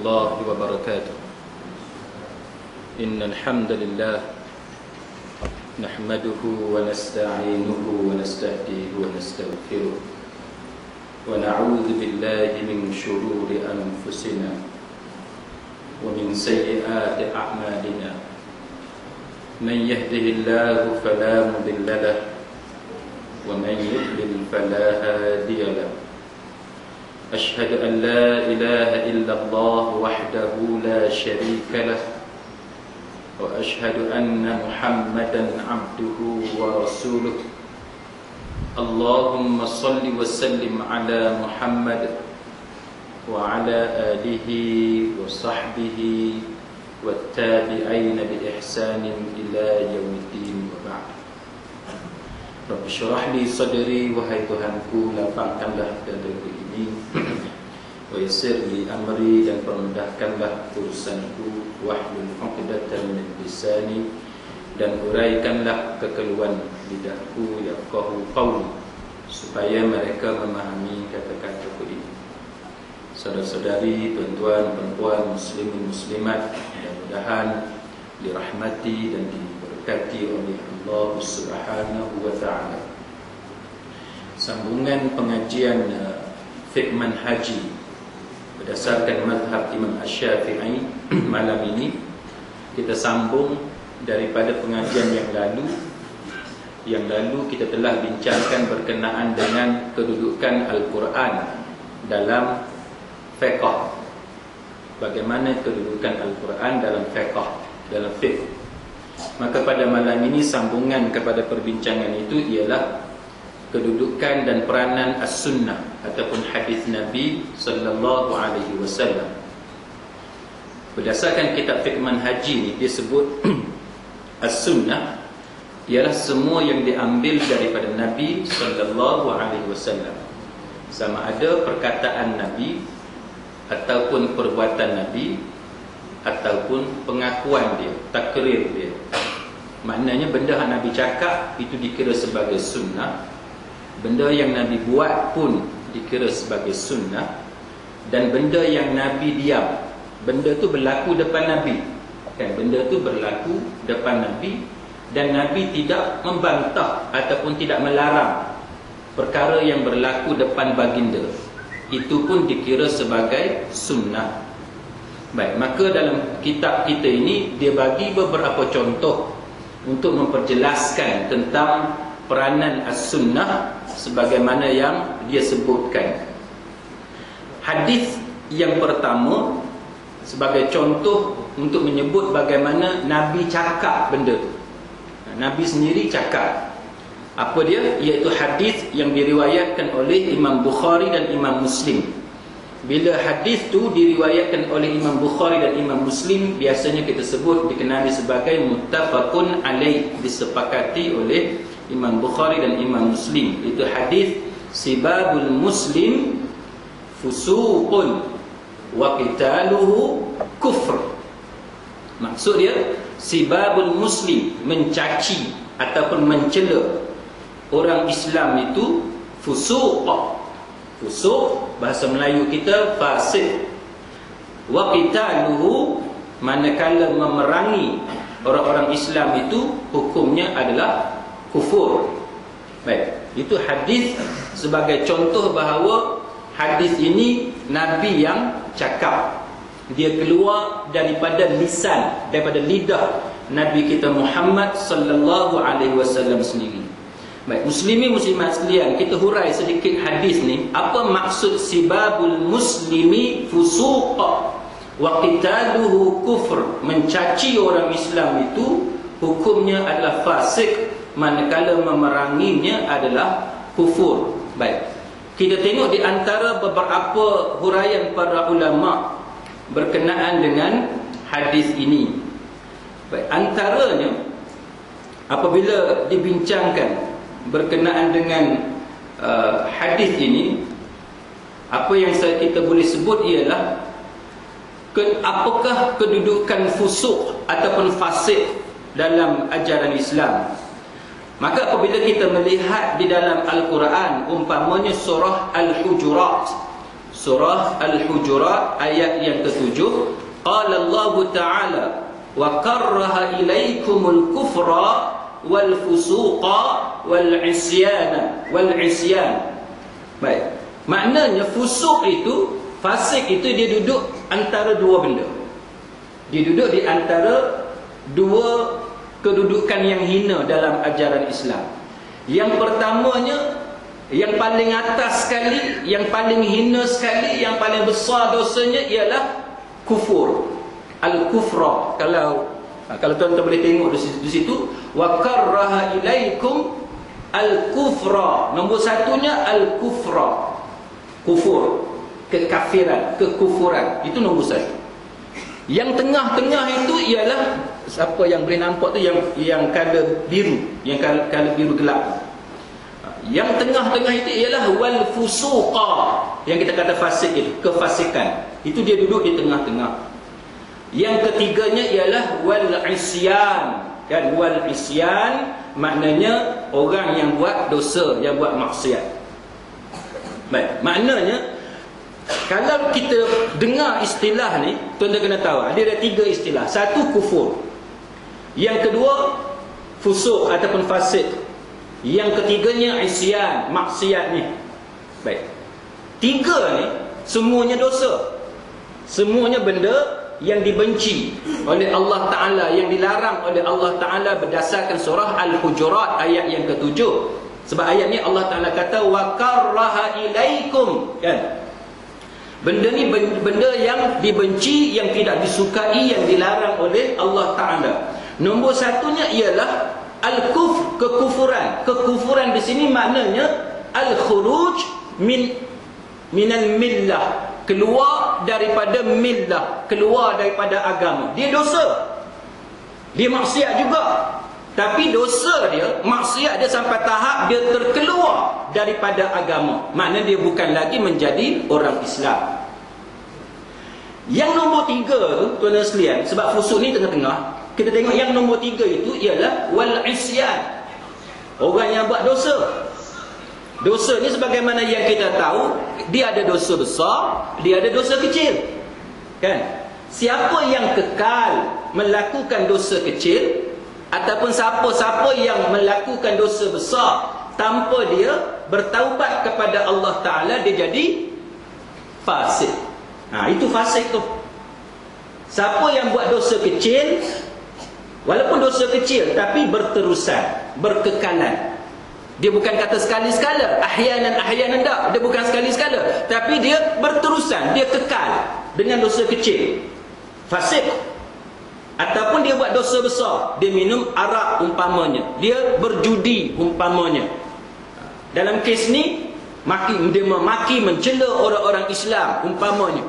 الله وبركاته. إن الحمد لله نحمده ونستعينه ونستهديه ونستغفره ونعوذ بالله من شرور أنفسنا ومن سيئات أعمالنا. من يهده الله فلا مضل له ومن يضلل فلا هادي له. أشهد أن لا إله إلا الله وحده لا شريك له وأشهد أن محمدا عبده ورسوله. اللهم صل وسلم على محمد وعلى آله وصحبه والتابعين بإحسان إلى يوم الدين وبعد. Rabbi syurah li sadri, wahai Tuhanku, lapangkanlah dadaku ini, wa yassir li amri, dan permudahkanlah urusanku, wahlul 'uqdatan min lisani, dan uraikanlah kekeluhan lidahku, yafqahu qawli, supaya mereka memahami kata-kataku ini. Saudara-saudari, tuan-tuan, perempuan, muslimin, muslimat, mudah-mudahan dirahmati dan diberkati oleh Allah Subhanahu wa ta'ala. Sambungan pengajian fiqh manhaji berdasarkan mazhab Imam Asy-Syafi'i. Malam ini kita sambung daripada pengajian yang lalu. Yang lalu kita telah bincangkan berkenaan dengan kedudukan Al-Quran dalam fiqh. Bagaimana kedudukan Al-Quran dalam fiqh, dalam fiqh. Maka pada malam ini sambungan kepada perbincangan itu ialah kedudukan dan peranan as-sunnah ataupun hadis Nabi sallallahu alaihi wasallam. Berdasarkan kitab fiqh manhaji ni, dia sebut as-sunnah ialah semua yang diambil daripada Nabi sallallahu alaihi wasallam, sama ada perkataan Nabi ataupun perbuatan Nabi ataupun pengakuan dia, takrir dia. Maknanya benda yang Nabi cakap itu dikira sebagai sunnah, benda yang Nabi buat pun dikira sebagai sunnah, dan benda yang Nabi diam, benda tu berlaku depan Nabi, kan, benda tu berlaku depan Nabi, dan Nabi tidak membantah ataupun tidak melarang perkara yang berlaku depan baginda, itu pun dikira sebagai sunnah. Baik, maka dalam kitab kita ini dia bagi beberapa contoh untuk memperjelaskan tentang peranan as-sunnah sebagaimana yang dia sebutkan. Hadis yang pertama sebagai contoh untuk menyebut bagaimana Nabi cakap benda tu. Nabi sendiri cakap. Apa dia? Iaitu hadis yang diriwayatkan oleh Imam Bukhari dan Imam Muslim. Bila hadis tu diriwayatkan oleh Imam Bukhari dan Imam Muslim, biasanya kita sebut, dikenali sebagai muttafaqun alaih, disepakati oleh Imam Bukhari dan Imam Muslim. Itu hadis sibabul muslim fusuqun wa qitaluhu kufr. Maksud dia, sibabul muslim, mencaci ataupun mencela orang Islam itu fusuq. Fusuq bahasa Melayu kita fasik. Wa qitaluhu, manakala memerangi orang-orang Islam itu hukumnya adalah kufur. Baik, itu hadis sebagai contoh bahawa hadis ini Nabi yang cakap. Dia keluar daripada lisan, daripada lidah Nabi kita Muhammad sallallahu alaihi wasallam sendiri. Baik, muslimin muslimat sekalian, kita hurai sedikit hadis ni. Apa maksud sibabul muslimi fusuq wa qitaluhu kufr? Mencaci orang Islam itu hukumnya adalah fasik, manakala memeranginya adalah kufur. Baik, kita tengok di antara beberapa huraian para ulama berkenaan dengan hadis ini. Baik, antaranya apabila dibincangkan berkenaan dengan hadis ini, apa yang kita boleh sebut ialah apakah kedudukan fusuk ataupun fasik dalam ajaran Islam. Maka apabila kita melihat di dalam Al-Quran, umpamanya surah Al-Hujurat, surah Al-Hujurat ayat yang ke-7. Qala Allah Ta'ala wa karraha ilaikumul kufra wal fusuqa wal isyana wal isyan. Baik. Maknanya fusuk itu, fasik itu dia duduk antara dua benda. Dia duduk di antara dua kedudukan yang hina dalam ajaran Islam. Yang pertamanya, yang paling atas sekali, yang paling hina sekali, yang paling besar dosanya ialah kufur. Al-kufra. Kalau tuan-tuan boleh tengok di situ, wa karraha ilaikum al-kufra. Nombor satunya al-kufra. Kufur, kekafiran, kekufuran. Itu nombor satu. Yang tengah-tengah itu ialah, siapa yang boleh nampak tu, yang color biru, yang color biru gelap. Yang tengah-tengah itu ialah wal fusuqa, yang kita kata fasik itu, kefasikan. Itu dia duduk di tengah-tengah. Yang ketiganya ialah wal isyan. Dan wal isyan maknanya orang yang buat dosa, yang buat maksiat. Baik, maknanya kalau kita dengar istilah ni, tuan-tuan kena tahu ada tiga istilah. Satu kufur, yang kedua fusuk ataupun fasik, yang ketiganya isyan, maksiat ni. Baik, tiga ni semuanya dosa, semuanya benda yang dibenci oleh Allah Ta'ala, yang dilarang oleh Allah Ta'ala berdasarkan surah Al-Hujurat ayat yang ke-7. Sebab ayat ni Allah Ta'ala kata wa karraha ilaikum, kan? Benda ni benda yang dibenci, yang tidak disukai, yang dilarang oleh Allah Ta'ala. Nombor satunya ialah al-kufr, kekufuran. Kekufuran di sini maknanya al-khuruj minal millah, keluar daripada millah, keluar daripada agama. Dia dosa, dia maksiat juga. Tapi dosa dia, maksiat dia sampai tahap dia terkeluar daripada agama. Maknanya dia bukan lagi menjadi orang Islam. Yang nombor tiga tu, tuan-tuan sekalian, sebab fusuk ni tengah-tengah, kita tengok yang nombor tiga itu ialah wal isyan. Orang yang buat dosa. Dosa ni sebagaimana yang kita tahu, dia ada dosa besar, dia ada dosa kecil. Kan? Siapa yang kekal melakukan dosa kecil, ataupun siapa-siapa yang melakukan dosa besar tanpa dia bertaubat kepada Allah Ta'ala, dia jadi fasik. Itu fasik tu. Siapa yang buat dosa kecil, walaupun dosa kecil, tapi berterusan, berkekalan. Dia bukan kata sekali-sekala, ahyanan tak. Dia bukan sekali-sekala, tapi dia berterusan, dia kekal dengan dosa kecil. Fasik. Ataupun dia buat dosa besar, dia minum arak umpamanya, dia berjudi umpamanya. Dalam kes ni dia memaki, mencela orang-orang Islam umpamanya,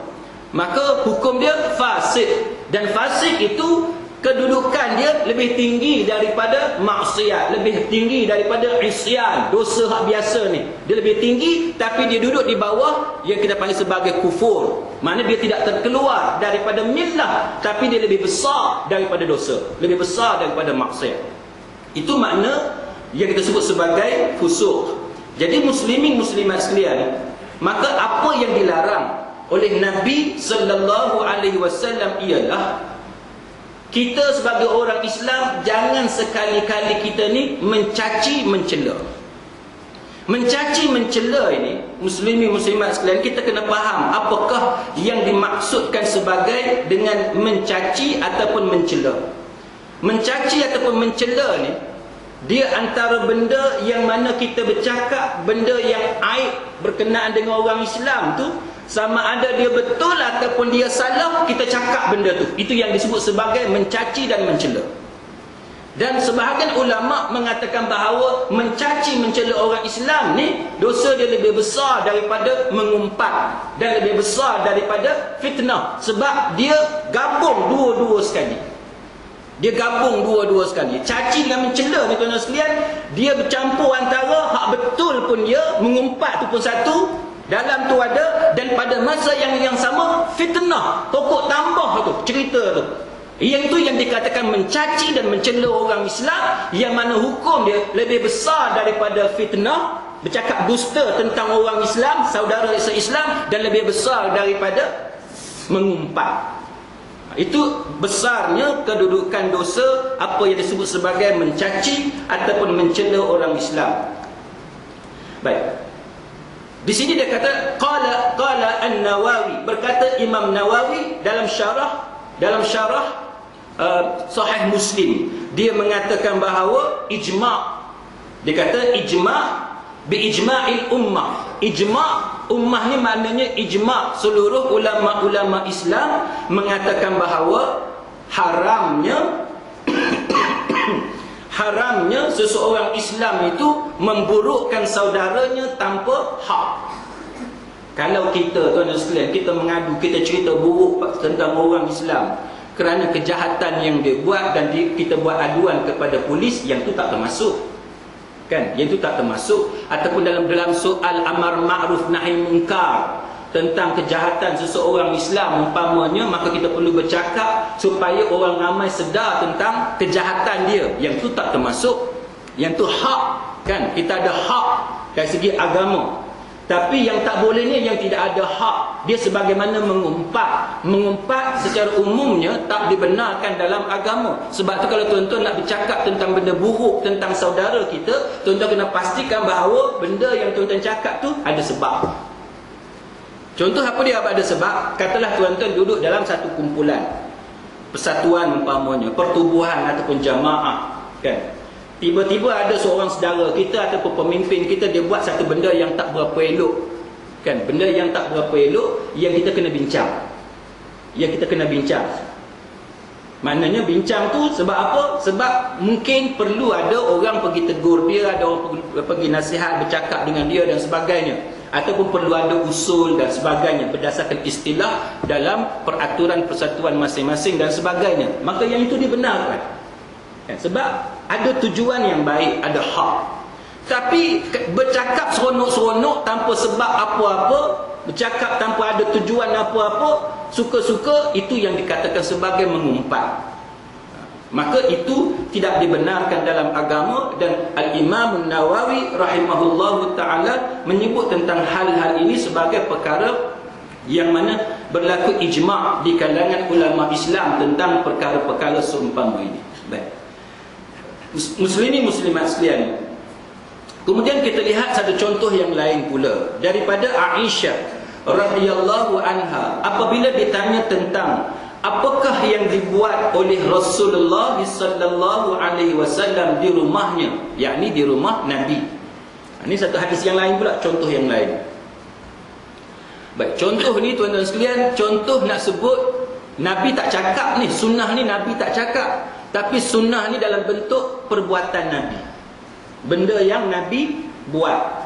maka hukum dia fasik. Dan fasik itu kedudukan dia lebih tinggi daripada maksiat, lebih tinggi daripada isyan, dosa hak biasa ni. Dia lebih tinggi, tapi dia duduk di bawah yang kita panggil sebagai kufur. Maknanya dia tidak terkeluar daripada millah, tapi dia lebih besar daripada dosa, lebih besar daripada maksiat. Itu makna yang kita sebut sebagai fusuk. Jadi muslimin muslimat sekalian, maka apa yang dilarang oleh Nabi sallallahu alaihi wasallam ialah kita sebagai orang Islam jangan sekali-kali kita ni mencaci mencela. Mencaci mencela ini, muslimin muslimat sekalian, kita kena faham apakah yang dimaksudkan sebagai dengan mencaci ataupun mencela. Mencaci ataupun mencela ni, dia antara benda yang mana kita bercakap benda yang aib berkenaan dengan orang Islam tu, sama ada dia betul ataupun dia salah, kita cakap benda tu. Itu yang disebut sebagai mencaci dan mencela. Dan sebahagian ulama mengatakan bahawa mencaci mencela orang Islam ni, dosa dia lebih besar daripada mengumpat dan lebih besar daripada fitnah. Sebab dia gabung dua-dua sekali. Dia gabung dua-dua sekali. Caci dengan mencela ni tuan-tuan sekalian, dia bercampur antara hak betul pun dia, mengumpat tu pun satu, dalam tu ada, dan pada masa yang sama fitnah, pokok tambah tu, cerita tu. Yang itu yang dikatakan mencaci dan mencela orang Islam, yang mana hukum dia lebih besar daripada fitnah, bercakap dusta tentang orang Islam, saudara se-Islam, dan lebih besar daripada mengumpat. Itu besarnya kedudukan dosa apa yang disebut sebagai mencaci ataupun mencela orang Islam. Baik. Di sini dia kata qala An-Nawawi, berkata Imam Nawawi dalam syarah Sahih Muslim, dia mengatakan bahawa ijma', dia kata ijma' bi ijma'il ummah. Ijma' ummah ni maknanya ijma' seluruh ulama-ulama Islam mengatakan bahawa haramnya seseorang Islam itu memburukkan saudaranya tanpa hak. Kalau kita, tuan-tuan sekalian, kita mengadu, kita cerita buruk tentang orang Islam kerana kejahatan yang dia buat dan kita buat aduan kepada polis, yang tu tak termasuk. Kan? Yang tu tak termasuk. Ataupun dalam soal amar ma'ruf nahi munkar tentang kejahatan seseorang Islam umpamanya, maka kita perlu bercakap supaya orang ramai sedar tentang kejahatan dia. Yang tu tak termasuk. Yang tu hak, kan? Kita ada hak dari segi agama. Tapi yang tak bolehnya yang tidak ada hak. Dia sebagaimana mengumpat secara umumnya tak dibenarkan dalam agama. Sebab tu kalau tuan-tuan nak bercakap tentang benda buruk tentang saudara kita, tuan-tuan kena pastikan bahawa benda yang tuan-tuan cakap tu ada sebab. Contoh apa dia ada sebab? Katalah tuan-tuan duduk dalam satu kumpulan, persatuan umpamanya, pertubuhan ataupun jamaah, kan? Tiba-tiba ada seorang saudara kita ataupun pemimpin kita, dia buat satu benda yang tak berapa elok, kan? Benda yang tak berapa elok yang kita kena bincang. Maknanya bincang tu sebab apa? Sebab mungkin perlu ada orang pergi tegur dia, ada orang pergi nasihat, bercakap dengan dia dan sebagainya. Ataupun perlu ada usul dan sebagainya berdasarkan istilah dalam peraturan persatuan masing-masing dan sebagainya. Maka yang itu dibenarkan. Sebab ada tujuan yang baik, ada hak. Tapi bercakap seronok-seronok tanpa sebab apa-apa, bercakap tanpa ada tujuan apa-apa, suka-suka, itu yang dikatakan sebagai mengumpat. Maka itu tidak dibenarkan dalam agama. Dan Al-Imam Nawawi rahimahullahu ta'ala menyebut tentang hal-hal ini sebagai perkara yang mana berlaku ijma' di kalangan ulama Islam tentang perkara-perkara seumpama ini. Baik. Muslimin muslimat sekalian, kemudian kita lihat satu contoh yang lain pula daripada Aisyah radhiyallahu anha. Apabila ditanya tentang apakah yang dibuat oleh Rasulullah sallallahu alaihi wasallam di rumahnya, yakni di rumah Nabi. Ini satu hadis yang lain pula, contoh yang lain. Baik, contoh ni tuan-tuan sekalian, contoh nak sebut Nabi tak cakap ni, sunnah ni Nabi tak cakap. Tapi sunnah ni dalam bentuk perbuatan Nabi. Benda yang Nabi buat.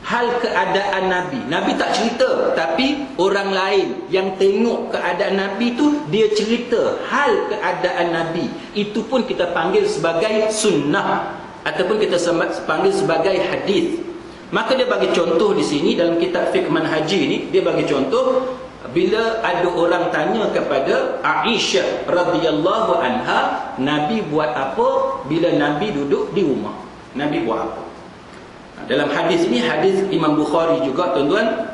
Hal keadaan Nabi. Nabi tak cerita, tapi orang lain yang tengok keadaan Nabi tu, dia cerita hal keadaan Nabi. Itu pun kita panggil sebagai sunnah, ataupun kita panggil sebagai hadis. Maka dia bagi contoh di sini dalam kitab Fiqh Manhaji ni, dia bagi contoh bila ada orang tanya kepada Aisyah radhiyallahu anha, Nabi buat apa bila Nabi duduk di rumah? Nabi buat apa? Dalam hadis ini, hadis Imam Bukhari juga tuan-tuan,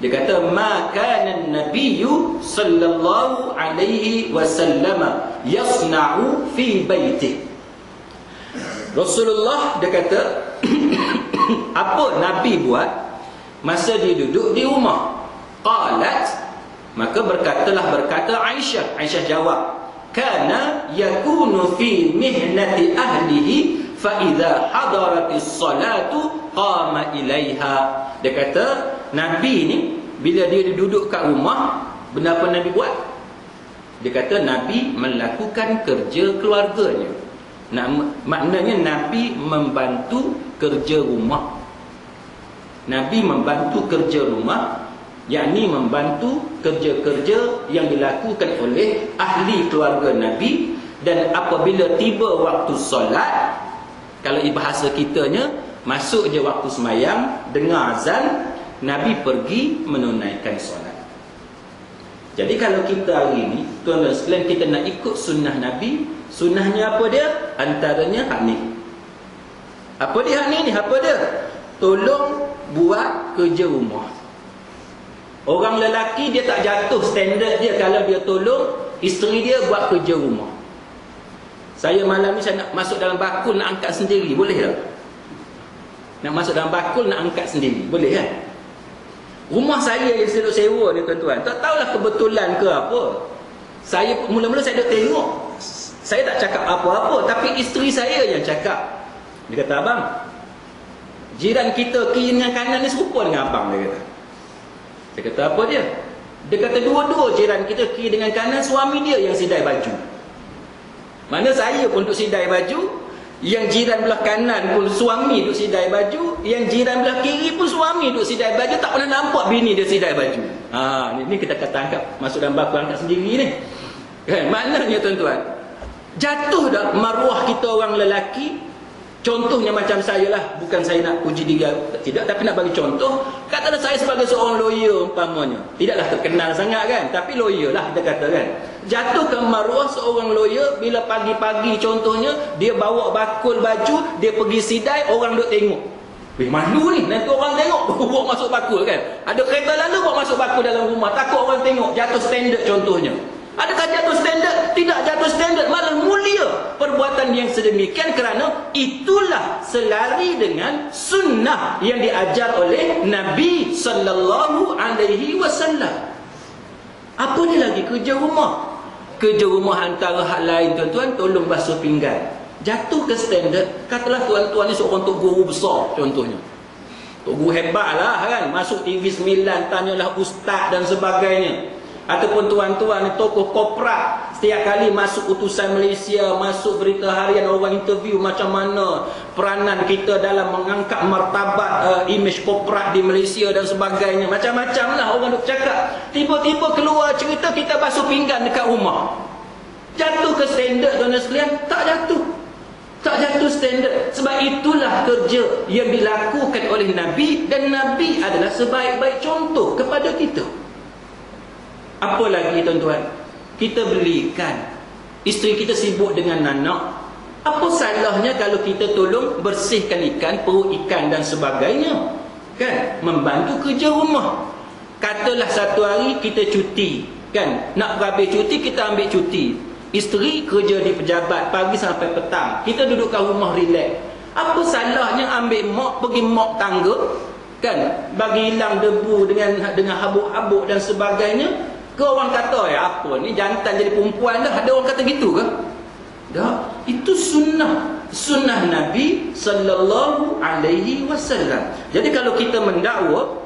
dia kata ma kana an-nabiyyu sallallahu alaihi wasallam yasna'u fi baitihi. Rasulullah dia kata apa Nabi buat masa dia duduk di rumah? Qalat, maka berkata Aisyah. Aisyah jawab, kana yakunu fi mihnati ahlihi fa idza hadaratis salatu qama ilaiha. Dia kata Nabi ni bila dia duduk kat rumah, benda apa Nabi buat? Dia kata Nabi melakukan kerja keluarganya. Maknanya Nabi membantu kerja rumah. Nabi membantu kerja rumah, yakni membantu kerja-kerja yang dilakukan oleh ahli keluarga Nabi. Dan apabila tiba waktu solat, kalau bahasa kitanya, masuk je waktu semayang, dengar azan, Nabi pergi menunaikan solat. Jadi kalau kita hari ni, tuan-tuan sekalian, kita nak ikut sunnah Nabi, sunnahnya apa dia? Antaranya hak ni. Apa dia hak ni? Apa dia? tolong buat kerja rumah. Orang lelaki dia tak jatuh standard dia kalau dia tolong isteri dia buat kerja rumah. Saya malam ni saya nak masuk dalam bakul nak angkat sendiri, boleh tak? Nak masuk dalam bakul nak angkat sendiri, boleh kan? Rumah saya yang saya duduk sewa ni tuan-tuan, tak tahulah kebetulan ke apa. Saya mula-mula saya duduk tengok, saya tak cakap apa-apa, tapi isteri saya yang cakap. Dia kata, abang, jiran kita kiri dengan kanan ni serupa dengan abang, dia kata. Saya kata, apa dia? Dia kata, dua-dua jiran kita kiri dengan kanan, suami dia yang sidai baju. Mana saya pun duduk sidai baju, yang jiran belah kanan pun suami duduk sidai baju, yang jiran belah kiri pun suami duduk sidai baju, tak pernah nampak bini dia sidai baju. Ni kita kata angkat, masuk dalam bakul angkat sendiri ni. Kan? Maknanya tuan-tuan, jatuh dah maruah kita orang lelaki. Contohnya macam saya lah, bukan saya nak puji diri tidak, tapi nak bagi contoh. Katalah saya sebagai seorang lawyer umpamanya, tidaklah terkenal sangat kan, tapi lawyer lah kita kata kan. Jatuh ke maruah seorang lawyer bila pagi-pagi contohnya dia bawa bakul baju, dia pergi sidai, orang duk tengok. Malu ni, nanti orang tengok bawa masuk bakul kan. Ada kereta lalu bawa masuk bakul dalam rumah, takut orang tengok, jatuh standard contohnya. Adakah jatuh standard? Tidak jatuh standard, malah mulia perbuatan yang sedemikian, kerana itulah selari dengan sunnah yang diajar oleh Nabi sallallahu alaihi wasallam. Apa ni lagi? Kerja rumah. Kerja rumah antara hal lain tuan-tuan, tolong basuh pinggan. Jatuh ke standard, katalah tuan-tuan ni seorang tok guru besar contohnya. Tok guru hebat lah kan, masuk TV9 tanyalah ustaz dan sebagainya. Ataupun tuan-tuan ni tokoh korporat, setiap kali masuk utusan Malaysia, masuk berita harian, orang interview macam mana peranan kita dalam mengangkat martabat imej korporat di Malaysia dan sebagainya. Macam-macam lah orang duk cakap. Tiba-tiba keluar cerita kita basuh pinggan dekat rumah. Jatuh ke standard tuan-tuan sekalian? Tak jatuh. Tak jatuh standard. Sebab itulah kerja yang dilakukan oleh Nabi, dan Nabi adalah sebaik-baik contoh kepada kita. Apa lagi tuan-tuan? Kita belikan, isteri kita sibuk dengan anak. Apa salahnya kalau kita tolong bersihkan ikan, perut ikan dan sebagainya? Kan? Membantu kerja rumah. Katalah satu hari kita cuti, kan? Nak habis cuti, kita ambil cuti. Isteri kerja di pejabat pagi sampai petang. Kita duduk kat rumah relax. Apa salahnya ambil mop, pergi mop tangga, kan? Bagi hilang debu dengan habuk-habuk dan sebagainya. Ke orang kata, apa ni jantan jadi perempuan dah? Ada orang kata gitu ke? Tak. Itu sunnah Nabi sallallahu alaihi wasallam. Jadi kalau kita mendakwa,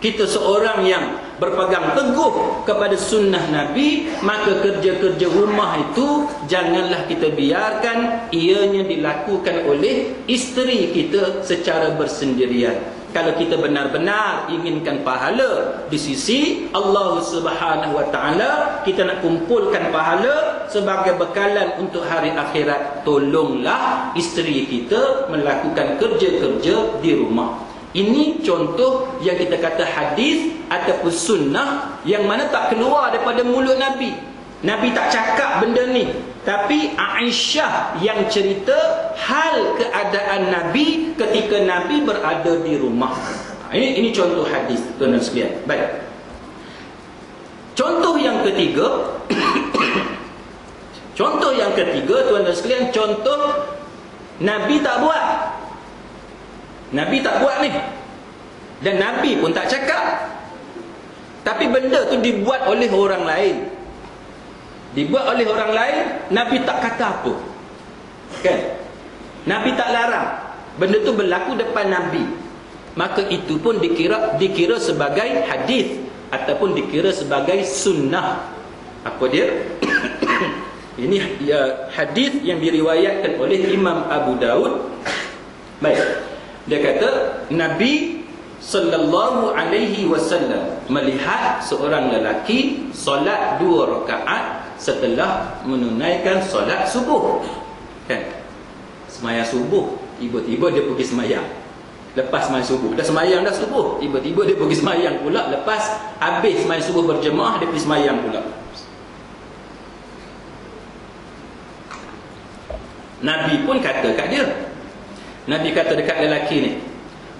kita seorang yang berpegang teguh kepada sunnah Nabi, maka kerja-kerja rumah itu janganlah kita biarkan ianya dilakukan oleh isteri kita secara bersendirian. Kalau kita benar-benar inginkan pahala di sisi Allah Subhanahu wa taala, kita nak kumpulkan pahala sebagai bekalan untuk hari akhirat, tolonglah isteri kita melakukan kerja-kerja di rumah. Ini contoh yang kita kata hadis ataupun sunnah yang mana tak keluar daripada mulut Nabi. Nabi tak cakap benda ni, tapi Aisyah yang cerita hal keadaan Nabi ketika Nabi berada di rumah. Ini contoh hadis tuan-tuan sekalian. Baik. Contoh yang ketiga contoh yang ketiga tuan-tuan sekalian, contoh Nabi tak buat. Nabi tak buat ni. Dan Nabi pun tak cakap. Tapi benda tu dibuat oleh orang lain. Dibuat oleh orang lain, Nabi tak kata apa. Kan? Nabi tak larang. Benda tu berlaku depan Nabi. Maka itu pun dikira sebagai hadis ataupun dikira sebagai sunnah. Apa dia? Ini hadis yang diriwayatkan oleh Imam Abu Daud. Baik. Dia kata Nabi sallallahu alaihi wasallam melihat seorang lelaki solat 2 rakaat setelah menunaikan solat subuh. Kan? Sembahyang subuh, tiba-tiba dia pergi sembahyang. Lepas sembahyang subuh, dah sembahyang dah subuh, tiba-tiba dia pergi sembahyang pula. Lepas habis sembahyang subuh berjemaah, dia pergi sembahyang pula. Nabi pun kata kat dia. Nabi kata dekat lelaki ni,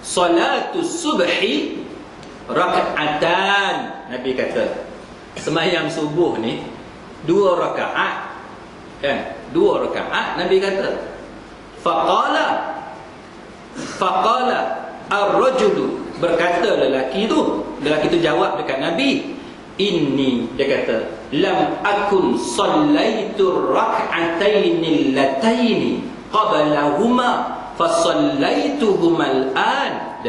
Salatus subhi raka'atan. Nabi kata sembahyang subuh ni 2 rakaat, kan? 2 rakaat. Nabi kata faqala ar-rajulu, berkata lelaki tu jawab dekat Nabi, inni, dia kata, lam akun sallaitu rak'ataini lataini qablahuma fa sallaituhuma al-an.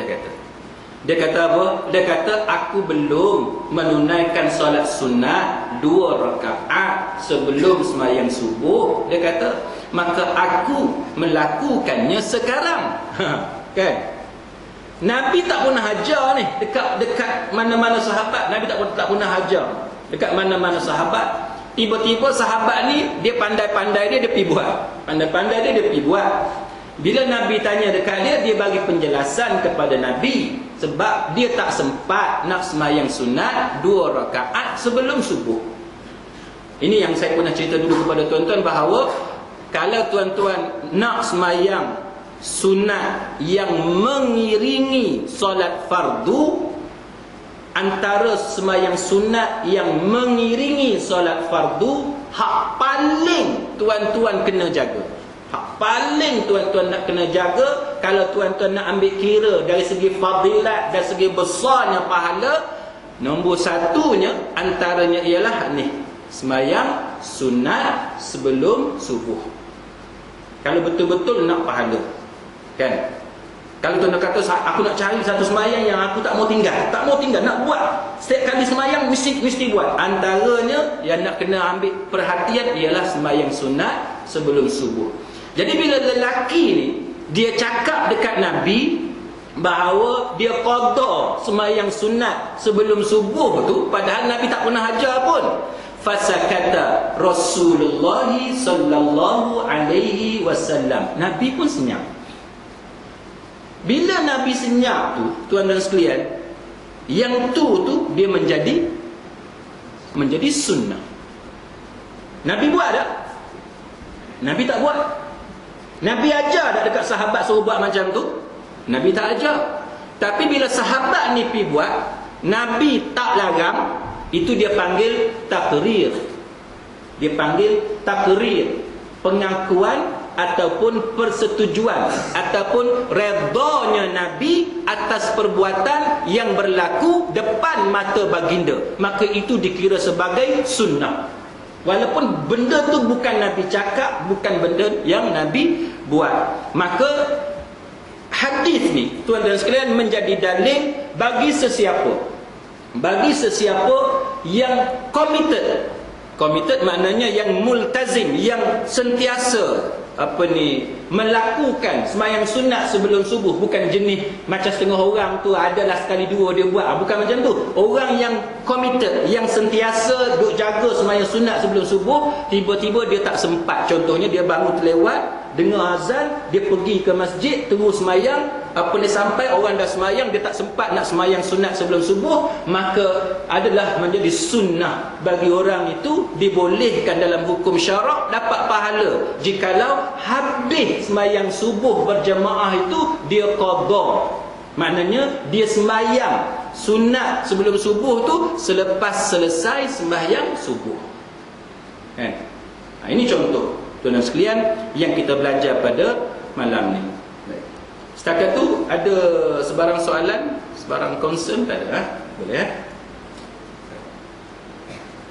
Dia kata apa? Dia kata aku belum menunaikan solat sunat 2 rakaat sebelum sembahyang subuh. Dia kata maka aku melakukannya sekarang. Kan? Nabi tak pernah ajar ni dekat mana-mana sahabat. Nabi tak pernah ajar dekat mana-mana sahabat. Tiba-tiba sahabat ni dia pandai-pandai dia pergi buat. Pandai-pandai dia pergi buat. Bila Nabi tanya dekat dia bagi penjelasan kepada Nabi, sebab dia tak sempat nak sembahyang sunat 2 rakaat sebelum subuh. Ini yang saya pernah cerita dulu kepada tuan-tuan, bahawa kalau tuan-tuan nak sembahyang sunat yang mengiringi solat fardu, antara sembahyang sunat yang mengiringi solat fardu, hak paling tuan-tuan kena jaga, hak paling tuan-tuan nak kena jaga, kalau tuan-tuan nak ambil kira dari segi fadilat, dari segi besarnya pahala, nombor satunya antaranya ialah ni, sembahyang sunat sebelum subuh. Kalau betul-betul nak pahala, kan? Kalau tuan-tuan kata aku nak cari satu sembahyang yang aku tak mau tinggal, nak buat setiap kali sembahyang mesti buat, antaranya yang nak kena ambil perhatian ialah sembahyang sunat sebelum subuh. Jadi bila lelaki ni dia cakap dekat Nabi bahawa dia qada sembahyang sunat sebelum subuh tu, padahal Nabi tak pernah ajar pun, fasakata Rasulullah sallallahu alaihi wasallam, Nabi pun senyap. Bila Nabi senyap tu, tuan-tuan sekalian, yang tu dia menjadi sunnah. Nabi buat tak? Nabi tak buat. Nabi ajar tak dekat sahabat suruh buat macam tu? Nabi tak ajar. Tapi bila sahabat ni pergi buat, Nabi tak larang, itu dia panggil takrir. Dia panggil takrir, pengakuan ataupun persetujuan ataupun redanya Nabi atas perbuatan yang berlaku depan mata baginda, maka itu dikira sebagai sunnah. Walaupun benda tu bukan Nabi cakap, bukan benda yang Nabi buat, maka hadis ni tuan-tuan sekalian menjadi dalil bagi sesiapa yang committed maknanya yang multazim, yang sentiasa melakukan sembahyang sunat sebelum subuh. Bukan jenis macam setengah orang tu adalah sekali dua dia buat, bukan macam tu. Orang yang committed, yang sentiasa duk jaga sembahyang sunat sebelum subuh, tiba-tiba dia tak sempat, contohnya dia bangun terlewat, dengar azan, dia pergi ke masjid terus sembahyang, sampai orang dah sembahyang, dia tak sempat nak sembahyang sunat sebelum subuh, maka adalah menjadi sunnah bagi orang itu, dibolehkan dalam hukum syarak, dapat pahala jikalau habis sembahyang subuh berjemaah itu dia qada. Maknanya dia sembahyang sunat sebelum subuh tu selepas selesai sembahyang subuh. Kan? Ini contoh tuan-tuan sekalian yang kita belajar pada malam ni. Setakat tu ada sebarang soalan, sebarang concern tak ada? Boleh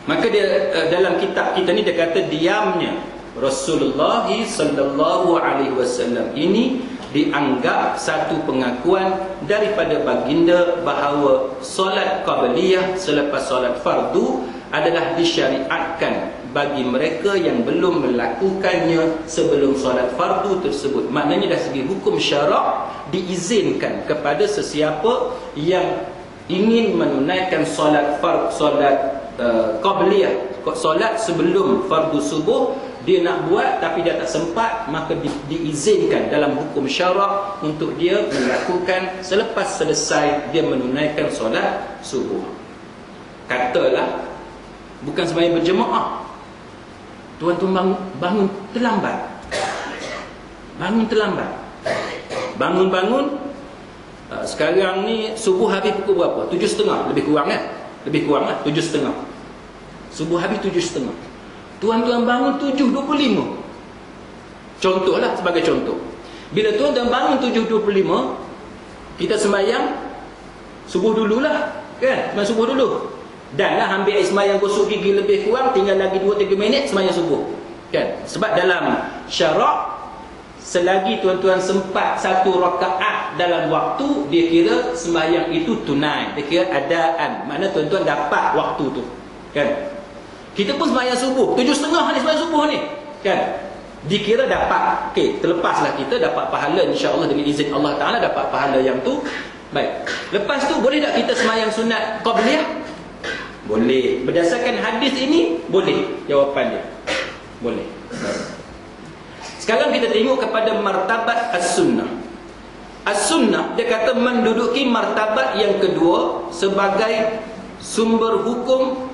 Maka dia dalam kitab kita ni dia kata diamnya Rasulullah sallallahu alaihi wasallam ini dianggap satu pengakuan daripada baginda bahawa solat qabliyah selepas solat fardu adalah disyariatkan bagi mereka yang belum melakukannya sebelum solat fardu tersebut. Maknanya dari segi hukum syarak diizinkan kepada sesiapa yang ingin menunaikan solat qabliyah, solat sebelum fardu subuh, dia nak buat tapi dia tak sempat, maka diizinkan dalam hukum syarak untuk dia melakukan selepas selesai dia menunaikan solat subuh. Katalah bukan sembahyang berjemaah, tuan-tuan bangun terlambat, bangun Sekarang ni subuh habis pukul berapa? 7.30, lebih kurang kan? Lebih kurang lah, 7.30. Subuh habis 7.30. Tuan-tuan bangun 7.25. Contohlah, sebagai contoh. Bila tuan-tuan bangun 7.25, kita sembahyang subuh dululah, kan? Sembahyang subuh dulu. Dan lah ambil air sembahyang gosok gigi lebih kurang, tinggal lagi 2-3 minit sembahyang subuh. Kan? Sebab dalam syarak, selagi tuan-tuan sempat 1 rakaat dalam waktu, dia kira sembahyang itu tunai. Dia kira adaan. Makna tuan-tuan dapat waktu tu. Kan? Kita pun sembahyang subuh 7.30 ni, sembahyang subuh ni. Kan? Dikira dapat. Okey, terlepaslah kita dapat pahala, insya-Allah dengan izin Allah Taala dapat pahala yang tu. Baik. Lepas tu boleh tak kita sembahyang sunat qabliyah? Boleh. Berdasarkan hadis ini boleh. Jawapan dia boleh. Sekarang kita tengok kepada martabat as-sunnah. As-sunnah, dia kata menduduki martabat yang kedua sebagai sumber hukum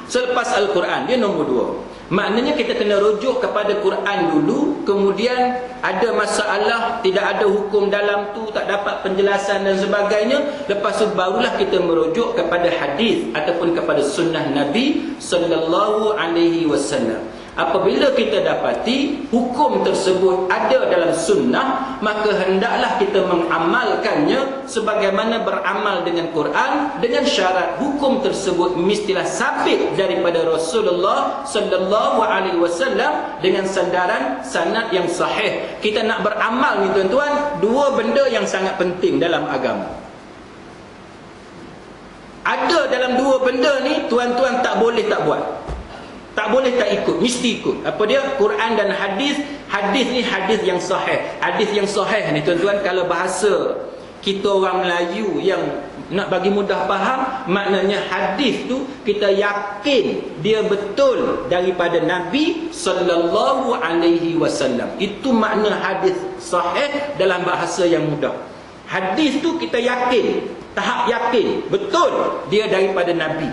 selepas Al-Quran. Dia nombor 2. Maknanya kita kena rujuk kepada Quran dulu, kemudian ada masalah, tidak ada hukum dalam tu, tak dapat penjelasan dan sebagainya, lepas tu barulah kita merujuk kepada hadis ataupun kepada sunnah Nabi sallallahu alaihi wasallam. Apabila kita dapati hukum tersebut ada dalam sunnah, maka hendaklah kita mengamalkannya sebagaimana beramal dengan Quran, dengan syarat hukum tersebut mestilah sabit daripada Rasulullah sallallahu alaihi wasallam dengan sandaran sanad yang sahih. Kita nak beramal ni tuan-tuan, 2 benda yang sangat penting dalam agama. Ada dalam 2 benda ni tuan-tuan tak boleh tak buat. Tak boleh tak ikut, mesti ikut. Apa dia? Quran dan hadis. Hadis ni hadis yang sahih. Hadis yang sahih ni tuan-tuan, kalau bahasa kita orang Melayu yang nak bagi mudah faham, maknanya hadis tu kita yakin dia betul daripada Nabi sallallahu alaihi wasallam. Itu makna hadis sahih dalam bahasa yang mudah. Hadis tu kita yakin, tahap yakin betul dia daripada Nabi.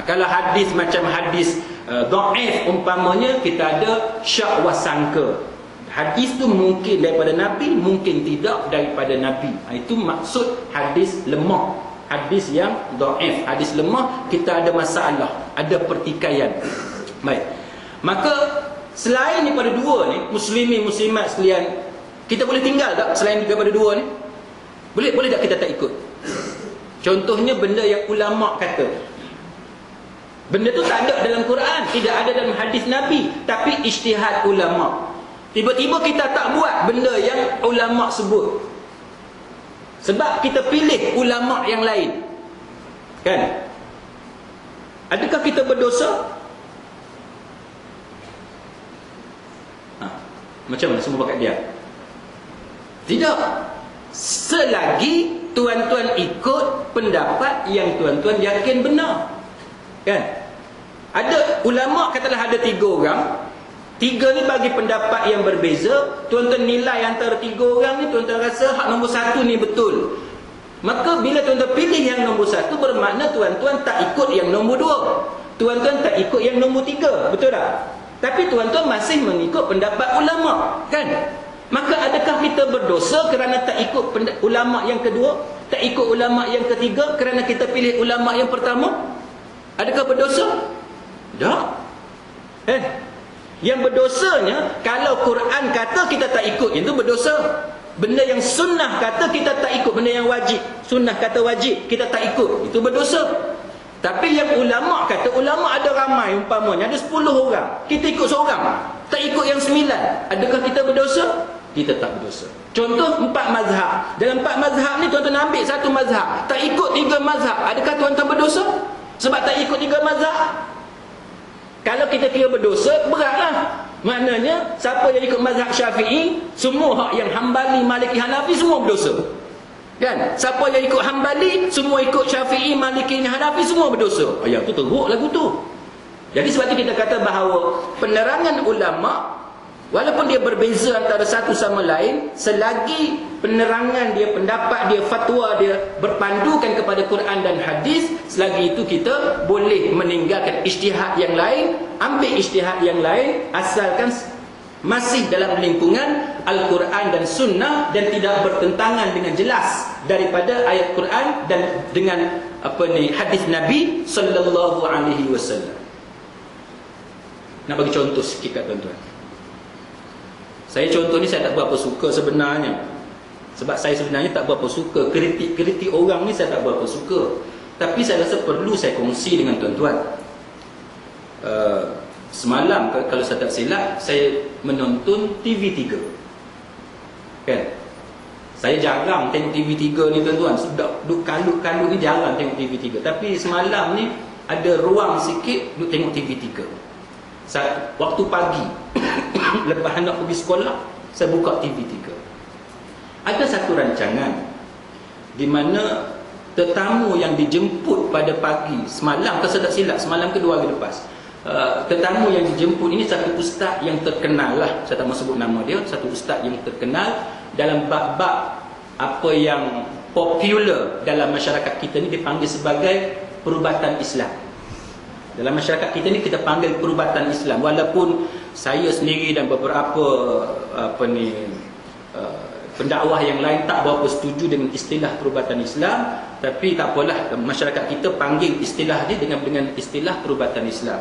Kalau hadis macam hadis dhaif umpamanya, kita ada syak wasangka. Hadis tu mungkin daripada Nabi, mungkin tidak daripada Nabi. Itu maksud hadis lemah. Hadis yang dhaif, hadis lemah, kita ada masalah, ada pertikaian. Baik. Maka selain daripada 2 ni, muslimin muslimat sekalian, kita boleh tinggal tak selain daripada 2 ni? Boleh tak kita tak ikut? Contohnya benda yang ulama kata. Benda tu tak ada dalam Quran, tidak ada dalam hadis Nabi, tapi ijtihad ulama. Tiba-tiba kita tak buat benda yang ulama sebut, sebab kita pilih ulama yang lain. Kan? Adakah kita berdosa? Macam mana semua pakat dia? Tidak. Selagi tuan-tuan ikut pendapat yang tuan-tuan yakin benar. Kan? Ada ulama katalah ada 3 orang. 3 ni bagi pendapat yang berbeza. Tuan-tuan nilai antara 3 orang ni, tuan-tuan rasa hak nombor 1 ni betul. Maka bila tuan-tuan pilih yang nombor 1, bermakna tuan-tuan tak ikut yang nombor 2. Tuan-tuan tak ikut yang nombor 3. Betul tak? Tapi tuan-tuan masih mengikut pendapat ulama. Kan? Maka adakah kita berdosa kerana tak ikut ulama yang kedua? Tak ikut ulama yang ketiga kerana kita pilih ulama yang pertama? Adakah berdosa? Tak. Yang berdosanya, kalau Quran kata kita tak ikut, itu berdosa. Benda yang sunnah kata kita tak ikut, benda yang wajib, sunnah kata wajib, kita tak ikut, itu berdosa. Tapi yang ulama kata, ulama ada ramai, umpamanya ada 10 orang, kita ikut seorang, tak ikut yang 9, adakah kita berdosa? Kita tak berdosa. Contoh 4 mazhab. Dalam 4 mazhab ni tuan-tuan ambil 1 mazhab, tak ikut 3 mazhab, adakah tuan-tuan berdosa? Sebab tak ikut 3 mazhab. Kalau kita kira berdosa, beratlah. Maknanya siapa yang ikut mazhab Syafi'i, semua hak yang Hambali, Maliki, Hanafi semua berdosa. Kan? Siapa yang ikut Hambali, semua ikut Syafi'i, Maliki, Hanafi semua berdosa. Ayat tu teruk lagu tu. Jadi sebab itu kita kata bahawa penerangan ulama, walaupun dia berbeza antara satu sama lain, selagi penerangan dia, pendapat dia, fatwa dia berpandukan kepada Quran dan hadis, selagi itu kita boleh meninggalkan ijtihad yang lain, ambil ijtihad yang lain, asalkan masih dalam lingkungan Al-Quran dan Sunnah dan tidak bertentangan dengan jelas daripada ayat Quran dan dengan hadis Nabi sallallahu alaihi wasallam. Nak bagi contoh sikit kat tuan-tuan. Saya contoh ni saya tak berapa suka sebenarnya. Sebab saya sebenarnya tak berapa suka kritik orang ni, saya tak berapa suka. Tapi saya rasa perlu saya kongsi dengan tuan-tuan. Semalam kalau saya tak silap, saya menonton TV3. Kan? Saya jarang tengok TV3 ni tuan-tuan. Sudah duk kalut-kalut ni jarang tengok TV3. Tapi semalam ni ada ruang sikit duk tengok TV3. Waktu pagi lepas anak pergi sekolah, saya buka TV3. Ada satu rancangan di mana tetamu yang dijemput pada pagi semalam, kalau saya tak silap semalam ke 2 hari lepas, tetamu yang dijemput ini satu ustaz yang terkenal lah, saya tak mahu sebut nama dia, satu ustaz yang terkenal dalam bab-bab apa yang popular dalam masyarakat kita ni dipanggil sebagai perubatan Islam. Dalam masyarakat kita ni kita panggil perubatan Islam, walaupun saya sendiri dan beberapa pendakwah yang lain tak berapa setuju dengan istilah perubatan Islam, tapi tak apalah, masyarakat kita panggil istilah dia dengan istilah perubatan Islam.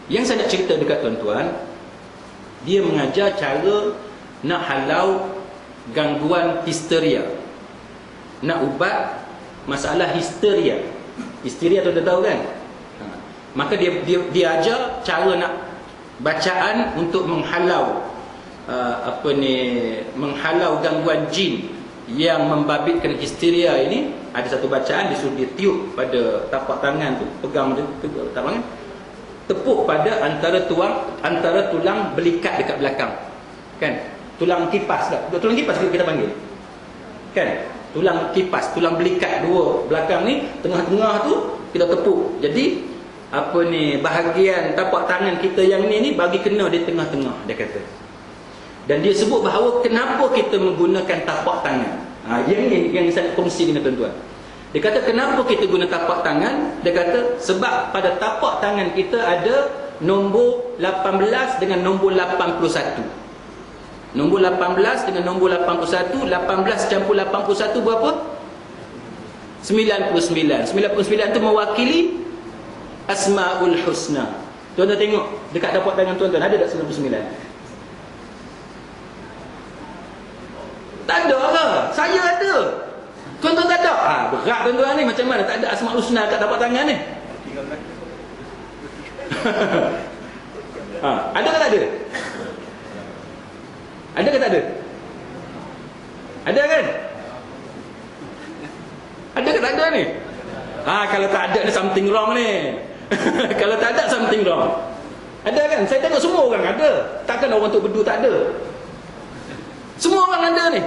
Yang saya nak cerita dekat tuan-tuan, dia mengajar cara nak halau gangguan histeria, nak ubat masalah histeria. Histeria tu dah tahu kan? Maka dia ajar cara nak bacaan untuk menghalau menghalau gangguan jin yang membabitkan histeria ini. Ada satu bacaan disuruh dia tiup pada tapak tangan tu, pegang tapak tangan, tepuk pada antara tulang belikat dekat belakang. Kan? Tulang kipas tak? Tulang kipas kita panggil. Kan? Tulang kipas, tulang belikat dua belakang ni, tengah-tengah tu kita tepuk. Jadi bahagian tapak tangan kita yang ni bagi kena di tengah-tengah, dia kata. Dan dia sebut bahawa kenapa kita menggunakan tapak tangan. Yang saya kongsi dengan tuan-tuan. Dia kata kenapa kita guna tapak tangan? Dia kata sebab pada tapak tangan kita ada nombor 18 dengan nombor 81. Nombor 18 dengan nombor 81, 18 campur 81 berapa? 99. 99 tu mewakili Asmaul Husna. Tuan-tuan tengok dekat tapak tangan tuan-tuan ada tak 99? Tak ada ke? Saya ada. Tuan-tuan tak ada? Berat tuan-tuan ni, macam mana tak ada Asmaul Husna kat tapak tangan ni? Ada ke tak ada? Ada ke tak ada? Ada kan? Ada ke tak ada ni? Kalau tak ada ni something wrong ni. Kalau tak ada something wrong. Ada kan? Saya tengok semua orang ada. Takkan orang tu berdua tak ada. Semua orang ada ni.